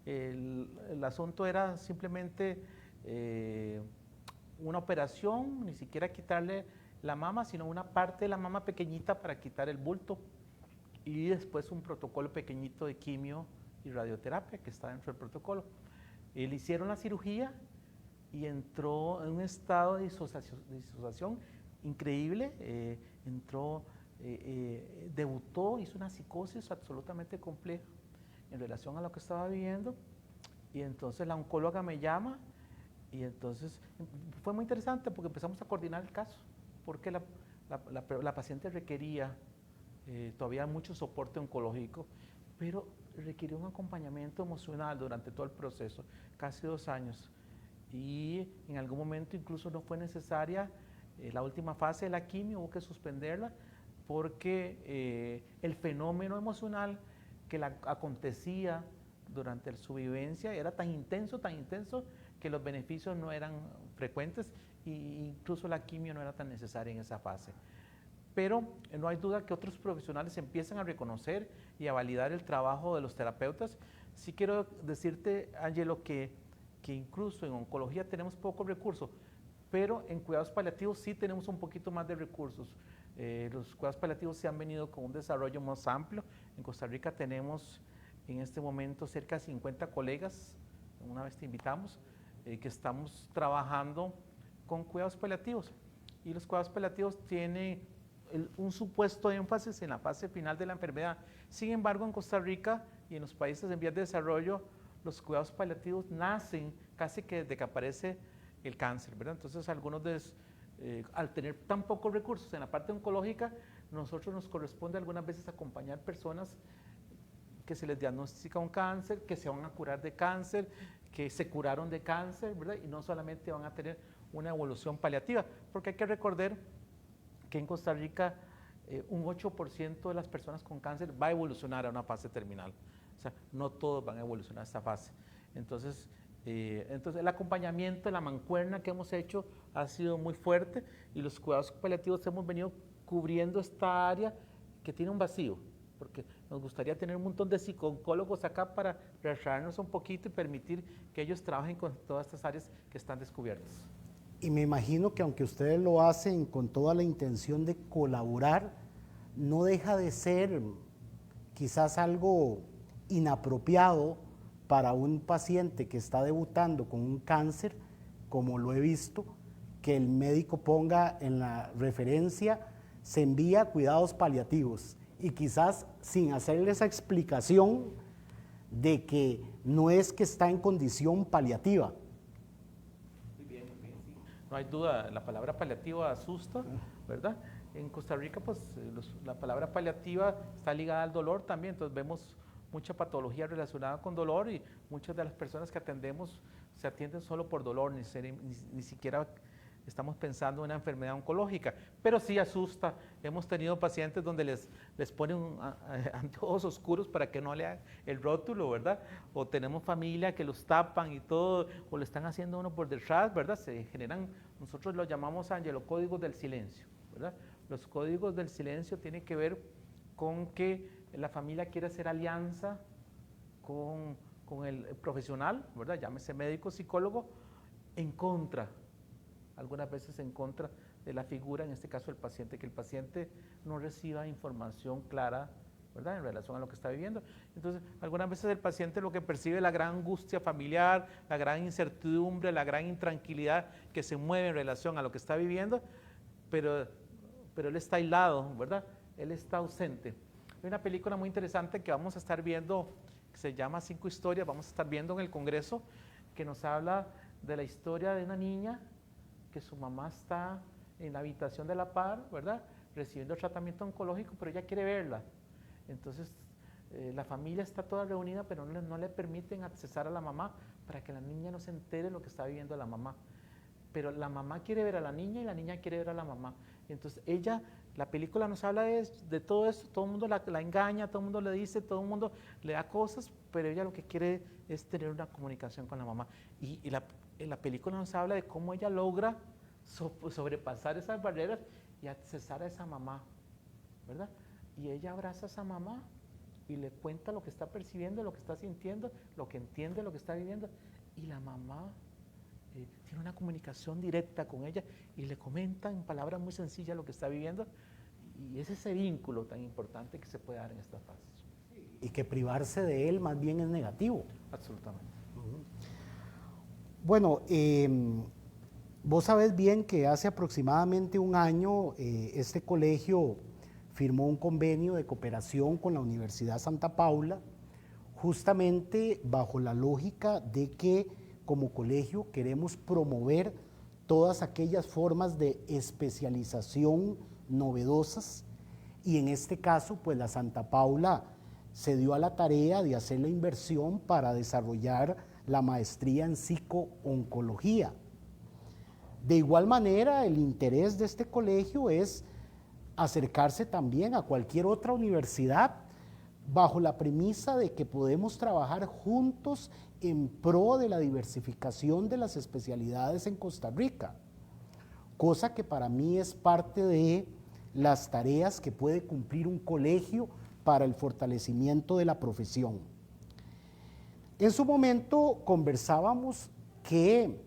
El asunto era simplemente una operación, ni siquiera quitarle la mama, sino una parte de la mama pequeñita para quitar el bulto, y después un protocolo pequeñito de quimio y radioterapia que está dentro del protocolo. Le hicieron la cirugía y entró en un estado de disociación increíble. Debutó, hizo una psicosis absolutamente compleja en relación a lo que estaba viviendo, y entonces la oncóloga me llama, y entonces fue muy interesante porque empezamos a coordinar el caso, porque la paciente requería todavía mucho soporte oncológico, pero requirió un acompañamiento emocional durante todo el proceso, casi 2 años, y en algún momento incluso no fue necesaria la última fase de la quimio, hubo que suspenderla, porque el fenómeno emocional que acontecía durante su vivencia era tan intenso, que los beneficios no eran frecuentes, e incluso la quimio no era tan necesaria en esa fase. Pero no hay duda que otros profesionales empiezan a reconocer y a validar el trabajo de los terapeutas. Sí quiero decirte, Ángelo, que incluso en oncología tenemos pocos recursos, pero en cuidados paliativos sí tenemos un poquito más de recursos. Los cuidados paliativos se han venido con un desarrollo más amplio. En Costa Rica tenemos en este momento cerca de 50 colegas, una vez te invitamos, que estamos trabajando con cuidados paliativos. Y los cuidados paliativos tienen un supuesto énfasis en la fase final de la enfermedad. Sin embargo, en Costa Rica y en los países en vías de desarrollo, los cuidados paliativos nacen casi que desde que aparece el cáncer, ¿verdad? Entonces, al tener tan pocos recursos en la parte oncológica, nosotros nos corresponde algunas veces acompañar personas que se les diagnostica un cáncer, que se van a curar de cáncer, que se curaron de cáncer, ¿verdad? Y no solamente van a tener una evolución paliativa, porque hay que recordar que en Costa Rica un 8% de las personas con cáncer va a evolucionar a una fase terminal. O sea, no todos van a evolucionar a esta fase. Entonces el acompañamiento, la mancuerna que hemos hecho ha sido muy fuerte, y los cuidados paliativos hemos venido cubriendo esta área que tiene un vacío, porque nos gustaría tener un montón de psicólogos acá para retraernos un poquito y permitir que ellos trabajen con todas estas áreas que están descubiertas. Y me imagino que aunque ustedes lo hacen con toda la intención de colaborar, no deja de ser quizás algo inapropiado para un paciente que está debutando con un cáncer, como lo he visto, que el médico ponga en la referencia, se envía a cuidados paliativos, y quizás sin hacerle esa explicación de que no es que está en condición paliativa. Muy bien, sí. No hay duda, la palabra paliativa asusta, ¿verdad? En Costa Rica, pues la palabra paliativa está ligada al dolor también, entonces vemos mucha patología relacionada con dolor, y muchas de las personas que atendemos se atienden solo por dolor, ni siquiera estamos pensando en una enfermedad oncológica, pero sí asusta. Hemos tenido pacientes donde les ponen anteojos oscuros para que no lean el rótulo, ¿verdad? O tenemos familia que los tapan y todo, o le están haciendo uno por detrás, ¿verdad? Se generan, nosotros lo llamamos, Ángelo, códigos del silencio, ¿verdad? Los códigos del silencio tienen que ver con que la familia quiere hacer alianza con el profesional, ¿verdad? Llámese médico, psicólogo, en contra, algunas veces en contra de la figura, en este caso el paciente, que el paciente no reciba información clara, ¿verdad?, en relación a lo que está viviendo. Entonces, algunas veces el paciente lo que percibe es la gran angustia familiar, la gran incertidumbre, la gran intranquilidad que se mueve en relación a lo que está viviendo, pero él está aislado, ¿verdad? Él está ausente. Hay una película muy interesante que vamos a estar viendo, que se llama 5 historias, vamos a estar viendo en el Congreso, que nos habla de la historia de una niña que su mamá está en la habitación de la par, ¿verdad?, recibiendo tratamiento oncológico, pero ella quiere verla. Entonces, la familia está toda reunida, pero no le permiten accesar a la mamá para que la niña no se entere de lo que está viviendo la mamá. Pero la mamá quiere ver a la niña y la niña quiere ver a la mamá. Entonces, la película nos habla de todo esto, todo el mundo la engaña, todo el mundo le dice, todo el mundo le da cosas, pero ella lo que quiere es tener una comunicación con la mamá. Y la película nos habla de cómo ella logra sobrepasar esas barreras y accesar a esa mamá, ¿verdad? Y ella abraza a esa mamá y le cuenta lo que está percibiendo, lo que está sintiendo, lo que entiende, lo que está viviendo. Y la mamá tiene una comunicación directa con ella y le comenta en palabras muy sencillas lo que está viviendo. Y es ese vínculo tan importante que se puede dar en estas fases. Y que privarse de él más bien es negativo. Absolutamente. Bueno, vos sabés bien que hace aproximadamente un año este colegio firmó un convenio de cooperación con la Universidad Santa Paula, justamente bajo la lógica de que como colegio queremos promover todas aquellas formas de especialización novedosas, y en este caso pues la Santa Paula se dio a la tarea de hacer la inversión para desarrollar la maestría en psico-oncología. De igual manera, el interés de este colegio es acercarse también a cualquier otra universidad bajo la premisa de que podemos trabajar juntos en pro de la diversificación de las especialidades en Costa Rica, cosa que para mí es parte de las tareas que puede cumplir un colegio para el fortalecimiento de la profesión. En su momento conversábamos que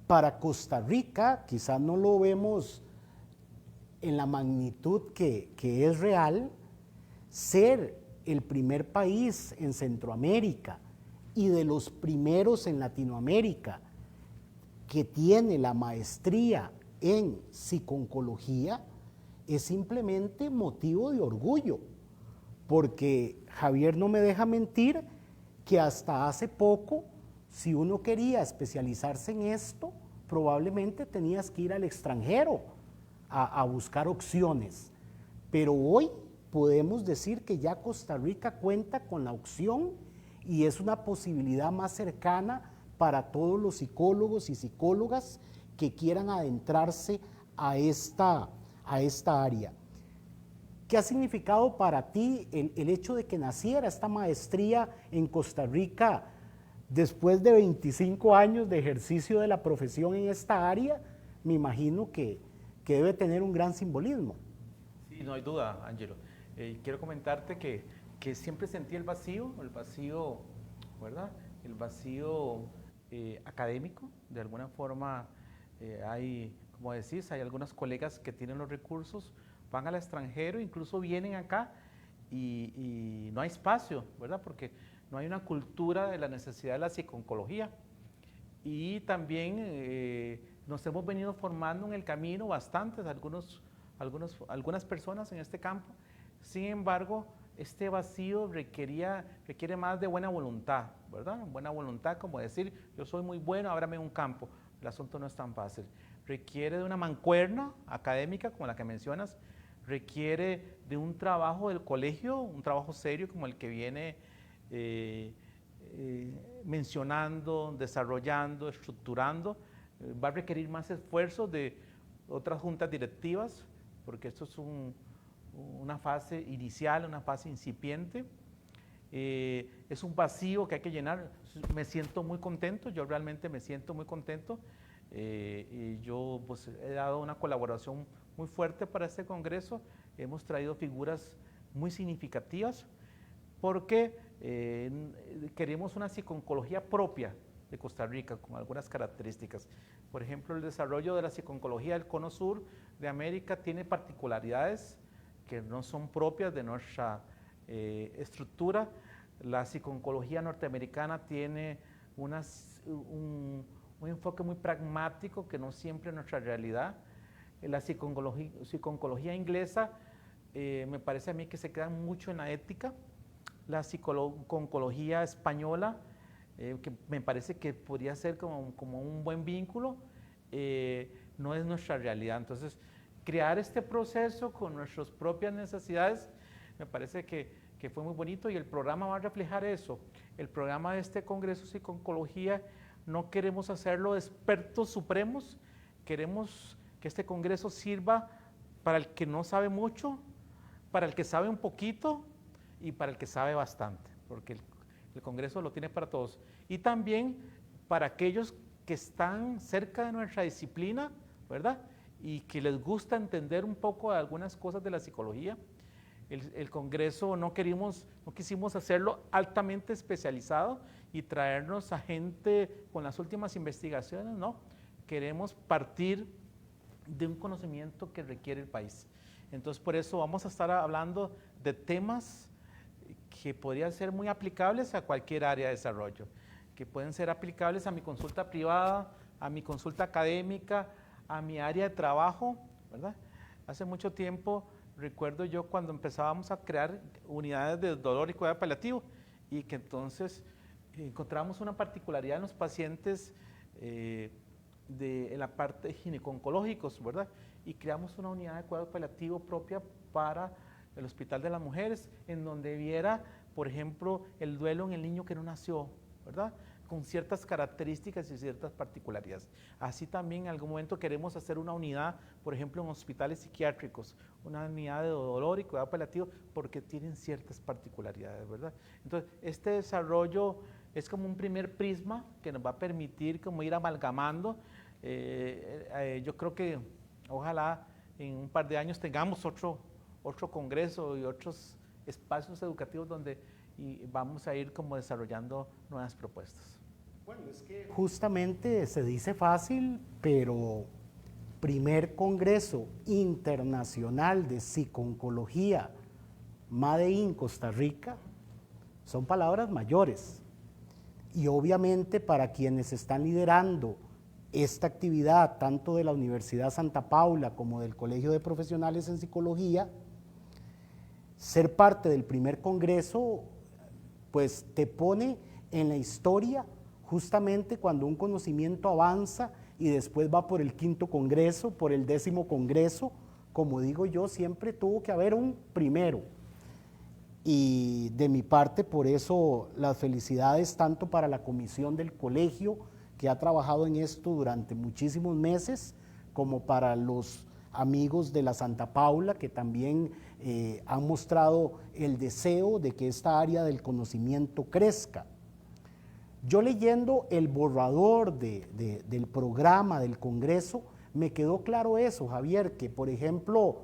para Costa Rica, quizás no lo vemos en la magnitud que es real, ser el primer país en Centroamérica y de los primeros en Latinoamérica que tiene la maestría en psico-oncología es simplemente motivo de orgullo, porque Javier no me deja mentir que hasta hace poco, si uno quería especializarse en esto, probablemente tenías que ir al extranjero a buscar opciones. Pero hoy podemos decir que ya Costa Rica cuenta con la opción y es una posibilidad más cercana para todos los psicólogos y psicólogas que quieran adentrarse a esta área. ¿Qué ha significado para ti el hecho de que naciera esta maestría en Costa Rica después de 25 años de ejercicio de la profesión en esta área? Me imagino que debe tener un gran simbolismo. Sí, no hay duda, Ángelo. Quiero comentarte que siempre sentí el vacío, ¿verdad? El vacío académico. De alguna forma hay, como decís, hay algunos colegas que tienen los recursos, van al extranjero, incluso vienen acá y no hay espacio, ¿verdad? Porque no hay una cultura de la necesidad de la psico-oncología. Y también nos hemos venido formando en el camino bastantes, algunas personas en este campo. Sin embargo, este vacío requiere más de buena voluntad, ¿verdad? Buena voluntad, como decir, yo soy muy bueno, ábrame un campo. El asunto no es tan fácil. Requiere de una mancuerna académica, como la que mencionas, requiere de un trabajo del colegio, un trabajo serio como el que viene mencionando, desarrollando, estructurando. Va a requerir más esfuerzo de otras juntas directivas, porque esto es una fase inicial, una fase incipiente. Es un vacío que hay que llenar. Me siento muy contento, yo realmente me siento muy contento. Y yo pues, he dado una colaboración muy fuerte para este congreso. Hemos traído figuras muy significativas porque queremos una psiconcología propia de Costa Rica con algunas características. Por ejemplo, el desarrollo de la psiconcología del Cono Sur de América tiene particularidades que no son propias de nuestra estructura. La psiconcología norteamericana tiene un enfoque muy pragmático que no siempre es nuestra realidad. La psiconcología inglesa me parece a mí que se queda mucho en la ética. La psiconcología española, que me parece que podría ser como un buen vínculo, no es nuestra realidad. Entonces, crear este proceso con nuestras propias necesidades, me parece que fue muy bonito y el programa va a reflejar eso. El programa de este Congreso de Psiconcología no queremos hacerlo expertos supremos, queremos que este Congreso sirva para el que no sabe mucho, para el que sabe un poquito y para el que sabe bastante, porque el Congreso lo tiene para todos. Y también para aquellos que están cerca de nuestra disciplina, ¿verdad? Y que les gusta entender un poco de algunas cosas de la psicología. El Congreso no quisimos hacerlo altamente especializado y traernos a gente con las últimas investigaciones, no. Queremos partir de un conocimiento que requiere el país. Entonces, por eso vamos a estar hablando de temas que podrían ser muy aplicables a cualquier área de desarrollo, que pueden ser aplicables a mi consulta privada, a mi consulta académica, a mi área de trabajo, ¿verdad? Hace mucho tiempo recuerdo yo cuando empezábamos a crear unidades de dolor y cuidado paliativo y que entonces encontramos una particularidad en los pacientes en la parte gineco-oncológicos, ¿verdad? Y creamos una unidad de cuidado paliativo propia para el Hospital de las Mujeres, en donde viera, por ejemplo, el duelo en el niño que no nació, ¿verdad? Con ciertas características y ciertas particularidades. Así también en algún momento queremos hacer una unidad, por ejemplo, en hospitales psiquiátricos, una unidad de dolor y cuidado paliativo, porque tienen ciertas particularidades, ¿verdad? Entonces, este desarrollo es como un primer prisma que nos va a permitir como ir amalgamando. Yo creo que ojalá en un par de años tengamos otro congreso y otros espacios educativos donde vamos a ir como desarrollando nuevas propuestas. Bueno, es que justamente se dice fácil, pero primer Congreso Internacional de Psiconcología Made in Costa Rica, son palabras mayores. Y obviamente para quienes están liderando esta actividad, tanto de la Universidad Santa Paula como del Colegio de Profesionales en Psicología, ser parte del primer congreso, pues te pone en la historia justamente cuando un conocimiento avanza y después va por el 5º congreso, por el 10º congreso. Como digo yo, siempre tuvo que haber un primero. Y de mi parte, por eso las felicidades tanto para la comisión del colegio, que ha trabajado en esto durante muchísimos meses, como para los amigos de la Santa Paula, que también han mostrado el deseo de que esta área del conocimiento crezca. Yo leyendo el borrador del programa del Congreso, me quedó claro eso, Javier, que por ejemplo,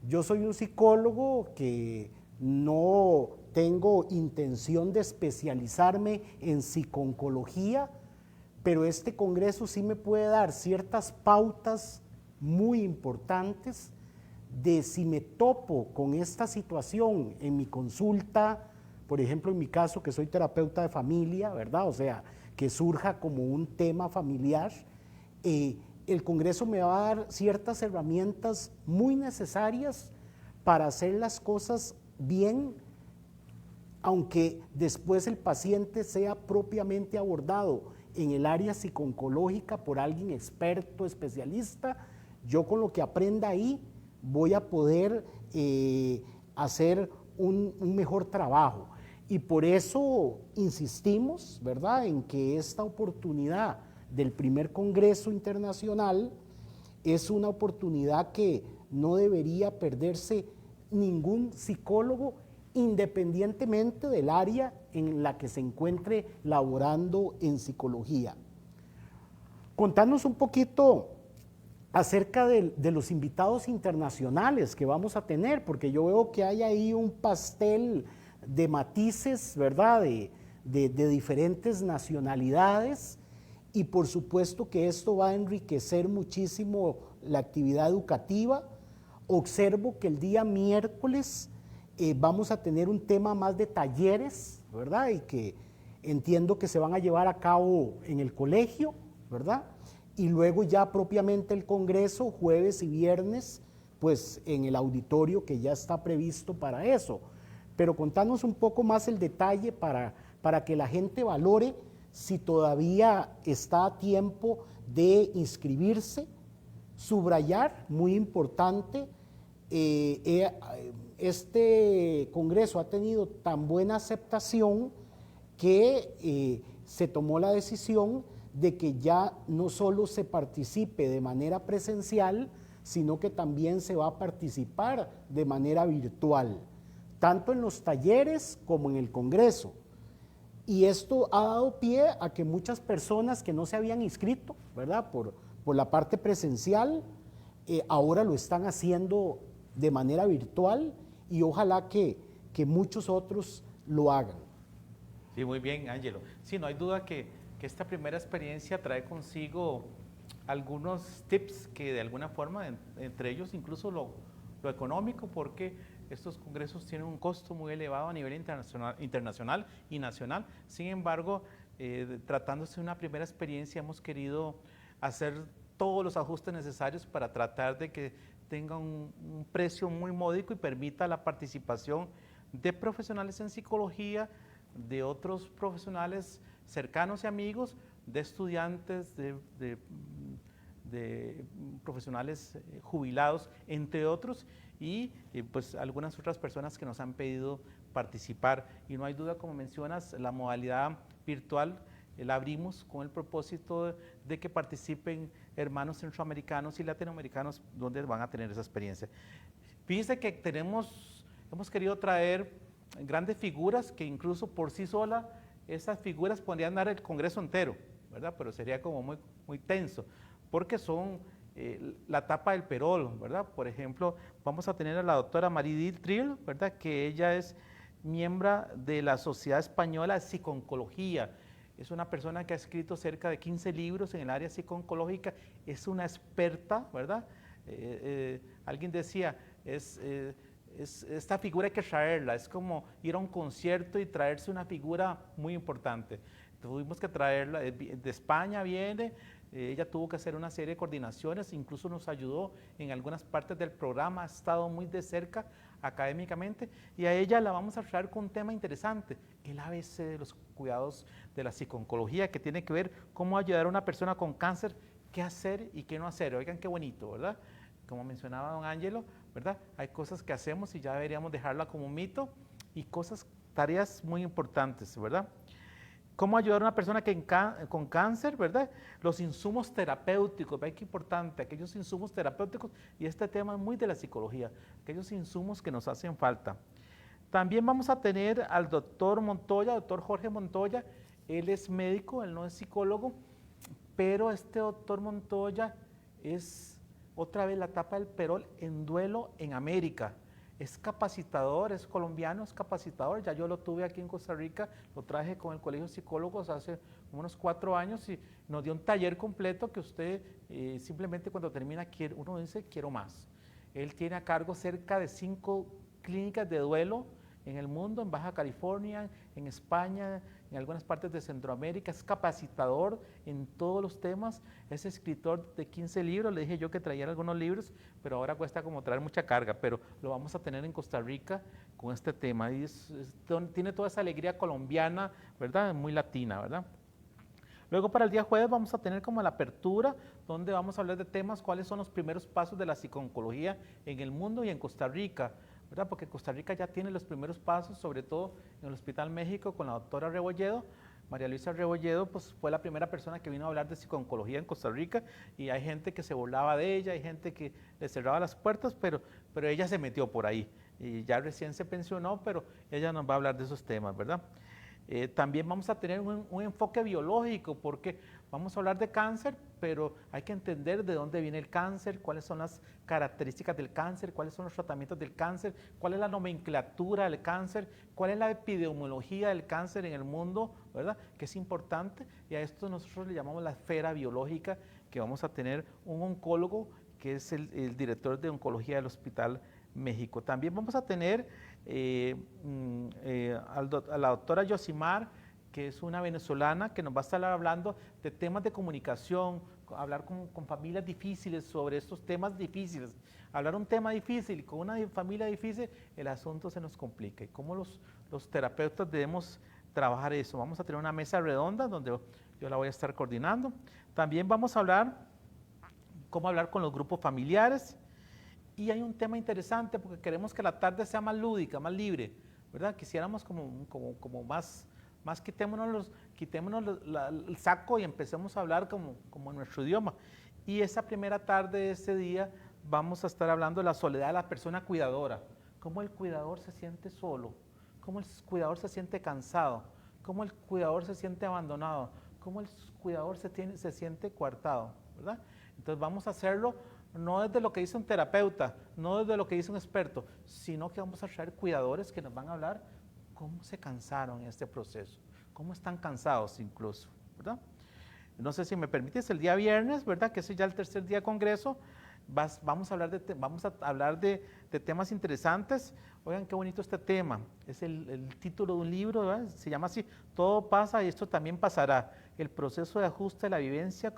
yo soy un psicólogo que no tengo intención de especializarme en psiconcología, pero este Congreso sí me puede dar ciertas pautas muy importantes de si me topo con esta situación en mi consulta, por ejemplo en mi caso que soy terapeuta de familia, ¿verdad? O sea, que surja como un tema familiar, el Congreso me va a dar ciertas herramientas muy necesarias para hacer las cosas bien, aunque después el paciente sea propiamente abordado en el área psiconcológica por alguien experto, especialista. Yo con lo que aprenda ahí voy a poder hacer un mejor trabajo. Y por eso insistimos, ¿verdad?, en que esta oportunidad del primer Congreso Internacional es una oportunidad que no debería perderse ningún psicólogo, independientemente del área en la que se encuentre laborando en psicología. Contanos un poquito acerca de los invitados internacionales que vamos a tener, porque yo veo que hay ahí un pastel de matices, ¿verdad?, de diferentes nacionalidades, y por supuesto que esto va a enriquecer muchísimo la actividad educativa. Observo que el día miércoles vamos a tener un tema más de talleres, ¿verdad?, y que entiendo que se van a llevar a cabo en el colegio, ¿verdad?, y luego ya propiamente el Congreso, jueves y viernes, pues en el auditorio que ya está previsto para eso. Pero contanos un poco más el detalle para que la gente valore si todavía está a tiempo de inscribirse. Subrayar, muy importante, este Congreso ha tenido tan buena aceptación que se tomó la decisión de que ya no solo se participe de manera presencial, sino que también se va a participar de manera virtual, tanto en los talleres como en el Congreso. Y esto ha dado pie a que muchas personas que no se habían inscrito, ¿verdad?, por la parte presencial, ahora lo están haciendo de manera virtual, y ojalá que muchos otros lo hagan. Sí, muy bien, Ángelo. Sí, no hay duda que esta primera experiencia trae consigo algunos tips que de alguna forma, entre ellos incluso lo económico, porque estos congresos tienen un costo muy elevado a nivel internacional y nacional. Sin embargo, tratándose de una primera experiencia, hemos querido hacer todos los ajustes necesarios para tratar de que tenga un precio muy módico y permita la participación de profesionales en psicología, de otros profesionales cercanos y amigos, de estudiantes, de profesionales jubilados, entre otros, y pues algunas otras personas que nos han pedido participar. Y no hay duda, como mencionas, la modalidad virtual la abrimos con el propósito de que participen hermanos centroamericanos y latinoamericanos, donde van a tener esa experiencia. Fíjense que hemos querido traer grandes figuras que incluso por sí sola esas figuras podrían dar el Congreso entero, ¿verdad? Pero sería como muy, muy tenso, porque son la tapa del perol, ¿verdad? Por ejemplo, vamos a tener a la doctora Maridil Trill, ¿verdad?, que ella es miembro de la Sociedad Española de Psico-Oncología. Es una persona que ha escrito cerca de 15 libros en el área psico-oncológica, es una experta, ¿verdad? Alguien decía, esta figura hay que traerla, es como ir a un concierto y traerse una figura muy importante. Tuvimos que traerla, de España viene, ella tuvo que hacer una serie de coordinaciones, incluso nos ayudó en algunas partes del programa, ha estado muy de cerca académicamente, y a ella la vamos a traer con un tema interesante, el ABC de los cuidados de la psico-oncología, que tiene que ver cómo ayudar a una persona con cáncer, qué hacer y qué no hacer. Oigan qué bonito, ¿verdad? Como mencionaba don Ángelo, ¿verdad? Hay cosas que hacemos y ya deberíamos dejarla como un mito, y tareas muy importantes, ¿verdad? ¿Cómo ayudar a una persona con cáncer, verdad? Los insumos terapéuticos, ¿ve qué importante? Aquellos insumos terapéuticos, y este tema es muy de la psicología, aquellos insumos que nos hacen falta. También vamos a tener al doctor Montoya, doctor Jorge Montoya. Él es médico, él no es psicólogo, pero este doctor Montoya es otra vez la tapa del perol en duelo en América. Es capacitador, es colombiano, es capacitador. Ya yo lo tuve aquí en Costa Rica, lo traje con el Colegio de Psicólogos hace unos 4 años y nos dio un taller completo que usted simplemente cuando termina, uno dice, quiero más. Él tiene a cargo cerca de 5 clínicas de duelo en el mundo, en Baja California, en España, en algunas partes de Centroamérica. Es capacitador en todos los temas, es escritor de 15 libros, le dije yo que traía algunos libros, pero ahora cuesta como traer mucha carga, pero lo vamos a tener en Costa Rica con este tema, y tiene toda esa alegría colombiana, ¿verdad? Muy latina, ¿verdad? Luego para el día jueves vamos a tener como la apertura, donde vamos a hablar de temas, cuáles son los primeros pasos de la psico-oncología en el mundo y en Costa Rica. ¿verdad? Porque Costa Rica ya tiene los primeros pasos, sobre todo en el Hospital México con la doctora Rebolledo. María Luisa Rebolledo pues, fue la primera persona que vino a hablar de psicooncología en Costa Rica y hay gente que se burlaba de ella, hay gente que le cerraba las puertas, pero ella se metió por ahí y ya recién se pensionó, pero ella nos va a hablar de esos temas, ¿verdad? También vamos a tener un enfoque biológico porque vamos a hablar de cáncer, pero hay que entender de dónde viene el cáncer, cuáles son las características del cáncer, cuáles son los tratamientos del cáncer, cuál es la nomenclatura del cáncer, cuál es la epidemiología del cáncer en el mundo, ¿verdad? Que es importante y a esto nosotros le llamamos la esfera biológica, que vamos a tener un oncólogo que es el director de oncología del Hospital México. También vamos a tener a la doctora Yosimar, que es una venezolana que nos va a estar hablando de temas de comunicación, hablar con familias difíciles sobre estos temas difíciles. Hablar un tema difícil y con una familia difícil, el asunto se nos complica. Y cómo los terapeutas debemos trabajar eso. Vamos a tener una mesa redonda donde yo la voy a estar coordinando. También vamos a hablar cómo hablar con los grupos familiares. Y hay un tema interesante porque queremos que la tarde sea más lúdica, más libre, ¿verdad? Quisiéramos como más quitémonos el saco y empecemos a hablar como en nuestro idioma. Y esa primera tarde de ese día vamos a estar hablando de la soledad de la persona cuidadora, cómo el cuidador se siente solo, cómo el cuidador se siente cansado, cómo el cuidador se siente abandonado, cómo el cuidador se siente coartado, ¿verdad? Entonces vamos a hacerlo no desde lo que dice un terapeuta, no desde lo que dice un experto, sino que vamos a traer cuidadores que nos van a hablar cómo se cansaron en este proceso, cómo están cansados incluso, ¿verdad? No sé si me permites, el día viernes, ¿verdad? Que es ya el tercer día de congreso, vamos a hablar de temas interesantes. Oigan, qué bonito este tema, es el título de un libro, ¿verdad? Se llama así, Todo pasa y esto también pasará, el proceso de ajuste de la vivencia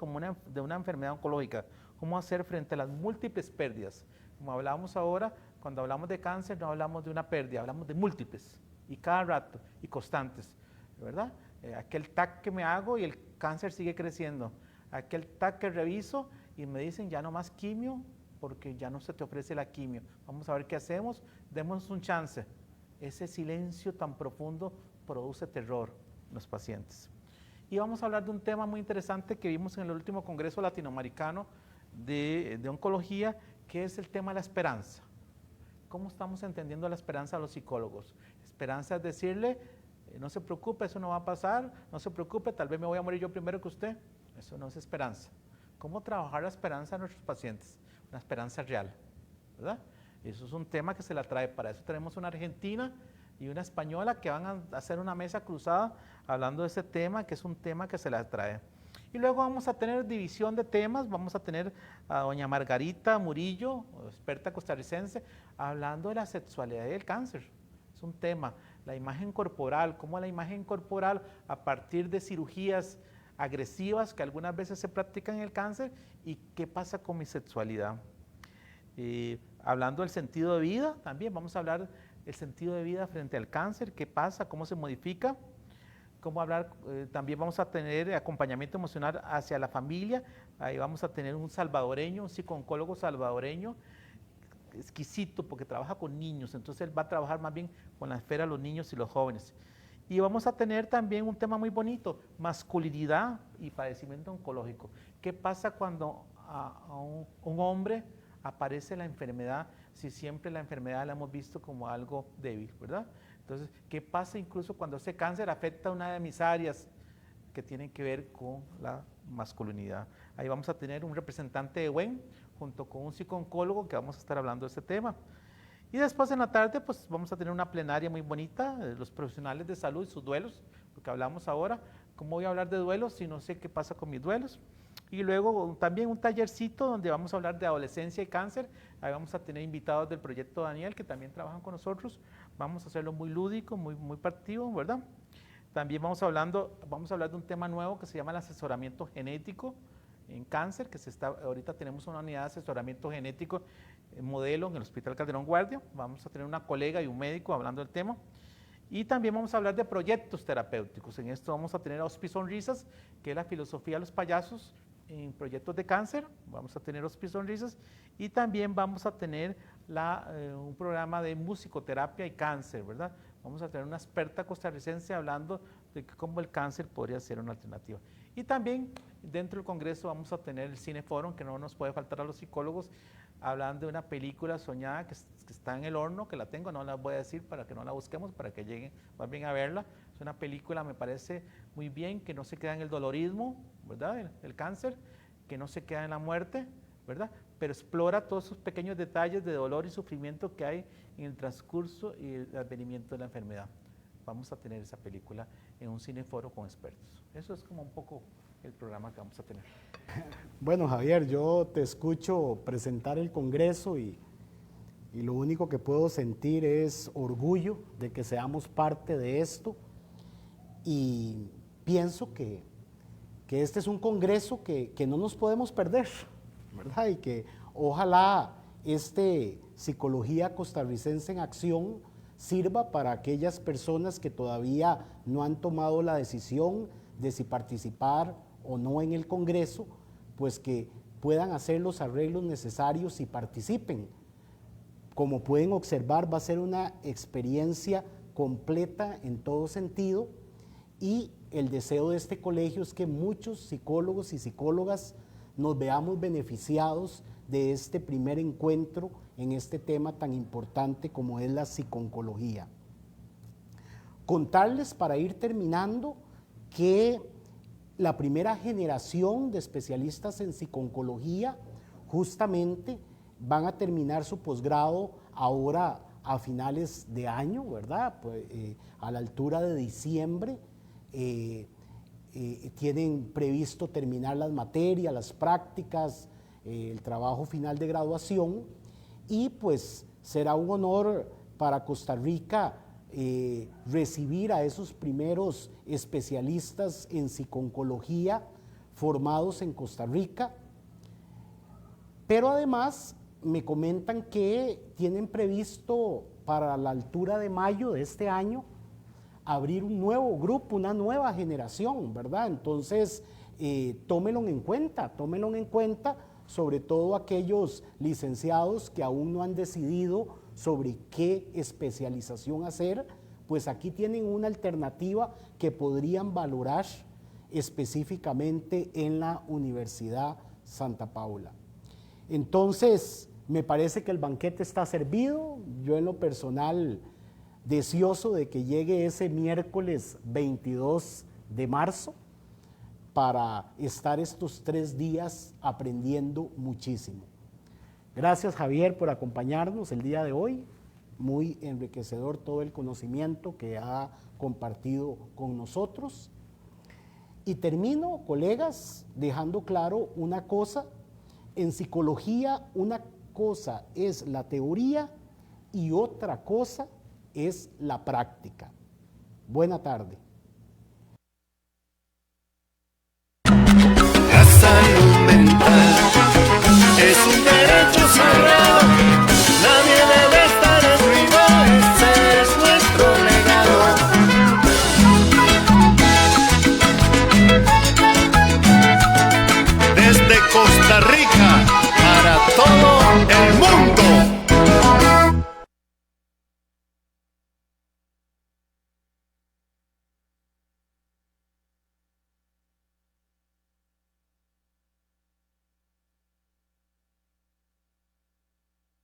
de una enfermedad oncológica, cómo hacer frente a las múltiples pérdidas. Como hablábamos ahora, cuando hablamos de cáncer no hablamos de una pérdida, hablamos de múltiples, y cada rato, y constantes, ¿verdad? Aquel TAC que me hago y el cáncer sigue creciendo, aquel TAC que reviso y me dicen ya no más quimio, porque ya no se te ofrece la quimio, vamos a ver qué hacemos, démonos un chance. Ese silencio tan profundo produce terror en los pacientes. Y vamos a hablar de un tema muy interesante que vimos en el último Congreso Latinoamericano de oncología, que es el tema de la esperanza. ¿Cómo estamos entendiendo la esperanza a los psicólogos? Esperanza es decirle, no se preocupe, eso no va a pasar, no se preocupe, tal vez me voy a morir yo primero que usted. Eso no es esperanza. ¿Cómo trabajar la esperanza a nuestros pacientes? Una esperanza real, ¿verdad? Eso es un tema que se la trae. Para eso tenemos una argentina y una española que van a hacer una mesa cruzada hablando de ese tema, que es un tema que se la trae. Y luego vamos a tener división de temas, vamos a tener a doña Margarita Murillo, experta costarricense, hablando de la sexualidad y el cáncer. Es un tema, la imagen corporal, cómo la imagen corporal a partir de cirugías agresivas que algunas veces se practican en el cáncer y qué pasa con mi sexualidad. Hablando del sentido de vida, también vamos a hablar del sentido de vida frente al cáncer, qué pasa, cómo se modifica. Cómo hablar, también vamos a tener acompañamiento emocional hacia la familia, ahí vamos a tener un salvadoreño, un psicooncólogo salvadoreño, exquisito porque trabaja con niños, entonces él va a trabajar más bien con la esfera de los niños y los jóvenes. Y vamos a tener también un tema muy bonito, masculinidad y padecimiento oncológico. ¿Qué pasa cuando a un hombre aparece la enfermedad, si siempre la enfermedad la hemos visto como algo débil, ¿verdad? Entonces, ¿qué pasa incluso cuando ese cáncer afecta a una de mis áreas que tienen que ver con la masculinidad? Ahí vamos a tener un representante de WEN junto con un psicooncólogo que vamos a estar hablando de este tema. Y después en la tarde, pues vamos a tener una plenaria muy bonita, los profesionales de salud y sus duelos, lo que hablamos ahora. ¿Cómo voy a hablar de duelos si no sé qué pasa con mis duelos? Y luego también un tallercito donde vamos a hablar de adolescencia y cáncer. Ahí vamos a tener invitados del proyecto Daniel que también trabajan con nosotros. Vamos a hacerlo muy lúdico, muy partido, ¿verdad? También vamos a hablar de un tema nuevo que se llama el asesoramiento genético en cáncer, ahorita tenemos una unidad de asesoramiento genético modelo en el Hospital Calderón Guardia. Vamos a tener una colega y un médico hablando del tema. Y también vamos a hablar de proyectos terapéuticos. En esto vamos a tener a Hospi Sonrisas, que es la filosofía de los payasos en proyectos de cáncer, vamos a tener Hospice Sonrisas, y también vamos a tener un programa de musicoterapia y cáncer, ¿verdad? Vamos a tener una experta costarricense hablando de cómo el cáncer podría ser una alternativa. Y también dentro del Congreso vamos a tener el Cineforum, que no nos puede faltar a los psicólogos, hablando de una película soñada que está en el horno, que la tengo, no la voy a decir para que no la busquemos, para que lleguen más bien a verla. Es una película, me parece muy bien, que no se queda en el dolorismo, ¿verdad? El cáncer, que no se queda en la muerte, ¿verdad? Pero explora todos esos pequeños detalles de dolor y sufrimiento que hay en el transcurso y el advenimiento de la enfermedad. Vamos a tener esa película en un cineforo con expertos. Eso es como un poco el programa que vamos a tener. Bueno, Javier, yo te escucho presentar el Congreso y lo único que puedo sentir es orgullo de que seamos parte de esto, y pienso que este es un Congreso que no nos podemos perder, ¿verdad? Y que ojalá Psicología Costarricense en Acción sirva para aquellas personas que todavía no han tomado la decisión de si participar o no en el Congreso, pues que puedan hacer los arreglos necesarios y participen. Como pueden observar, va a ser una experiencia completa en todo sentido, y el deseo de este colegio es que muchos psicólogos y psicólogas nos veamos beneficiados de este primer encuentro en este tema tan importante como es la psiconcología. Contarles, para ir terminando, que la primera generación de especialistas en psiconcología justamente van a terminar su posgrado ahora a finales de año, ¿verdad? Pues, a la altura de diciembre. Tienen previsto terminar las materias, las prácticas, el trabajo final de graduación, y pues será un honor para Costa Rica recibir a esos primeros especialistas en psiconcología formados en Costa Rica. Pero además me comentan que tienen previsto para la altura de mayo de este año abrir un nuevo grupo, una nueva generación, ¿verdad? Entonces, tómenlo en cuenta, sobre todo aquellos licenciados que aún no han decidido sobre qué especialización hacer, pues aquí tienen una alternativa que podrían valorar específicamente en la Universidad Santa Paula. Entonces, me parece que el banquete está servido. Yo en lo personal deseoso de que llegue ese miércoles 22 de marzo para estar estos 3 días aprendiendo muchísimo. Gracias, Javier, por acompañarnos el día de hoy. Muy enriquecedor todo el conocimiento que ha compartido con nosotros. Y termino, colegas, dejando claro una cosa. En psicología, una cosa es la teoría y otra cosa es la práctica. Buena tarde. La salud mental es un derecho sagrado, nadie debe estar en ruido, ese es nuestro legado. Desde Costa Rica para todo el mundo.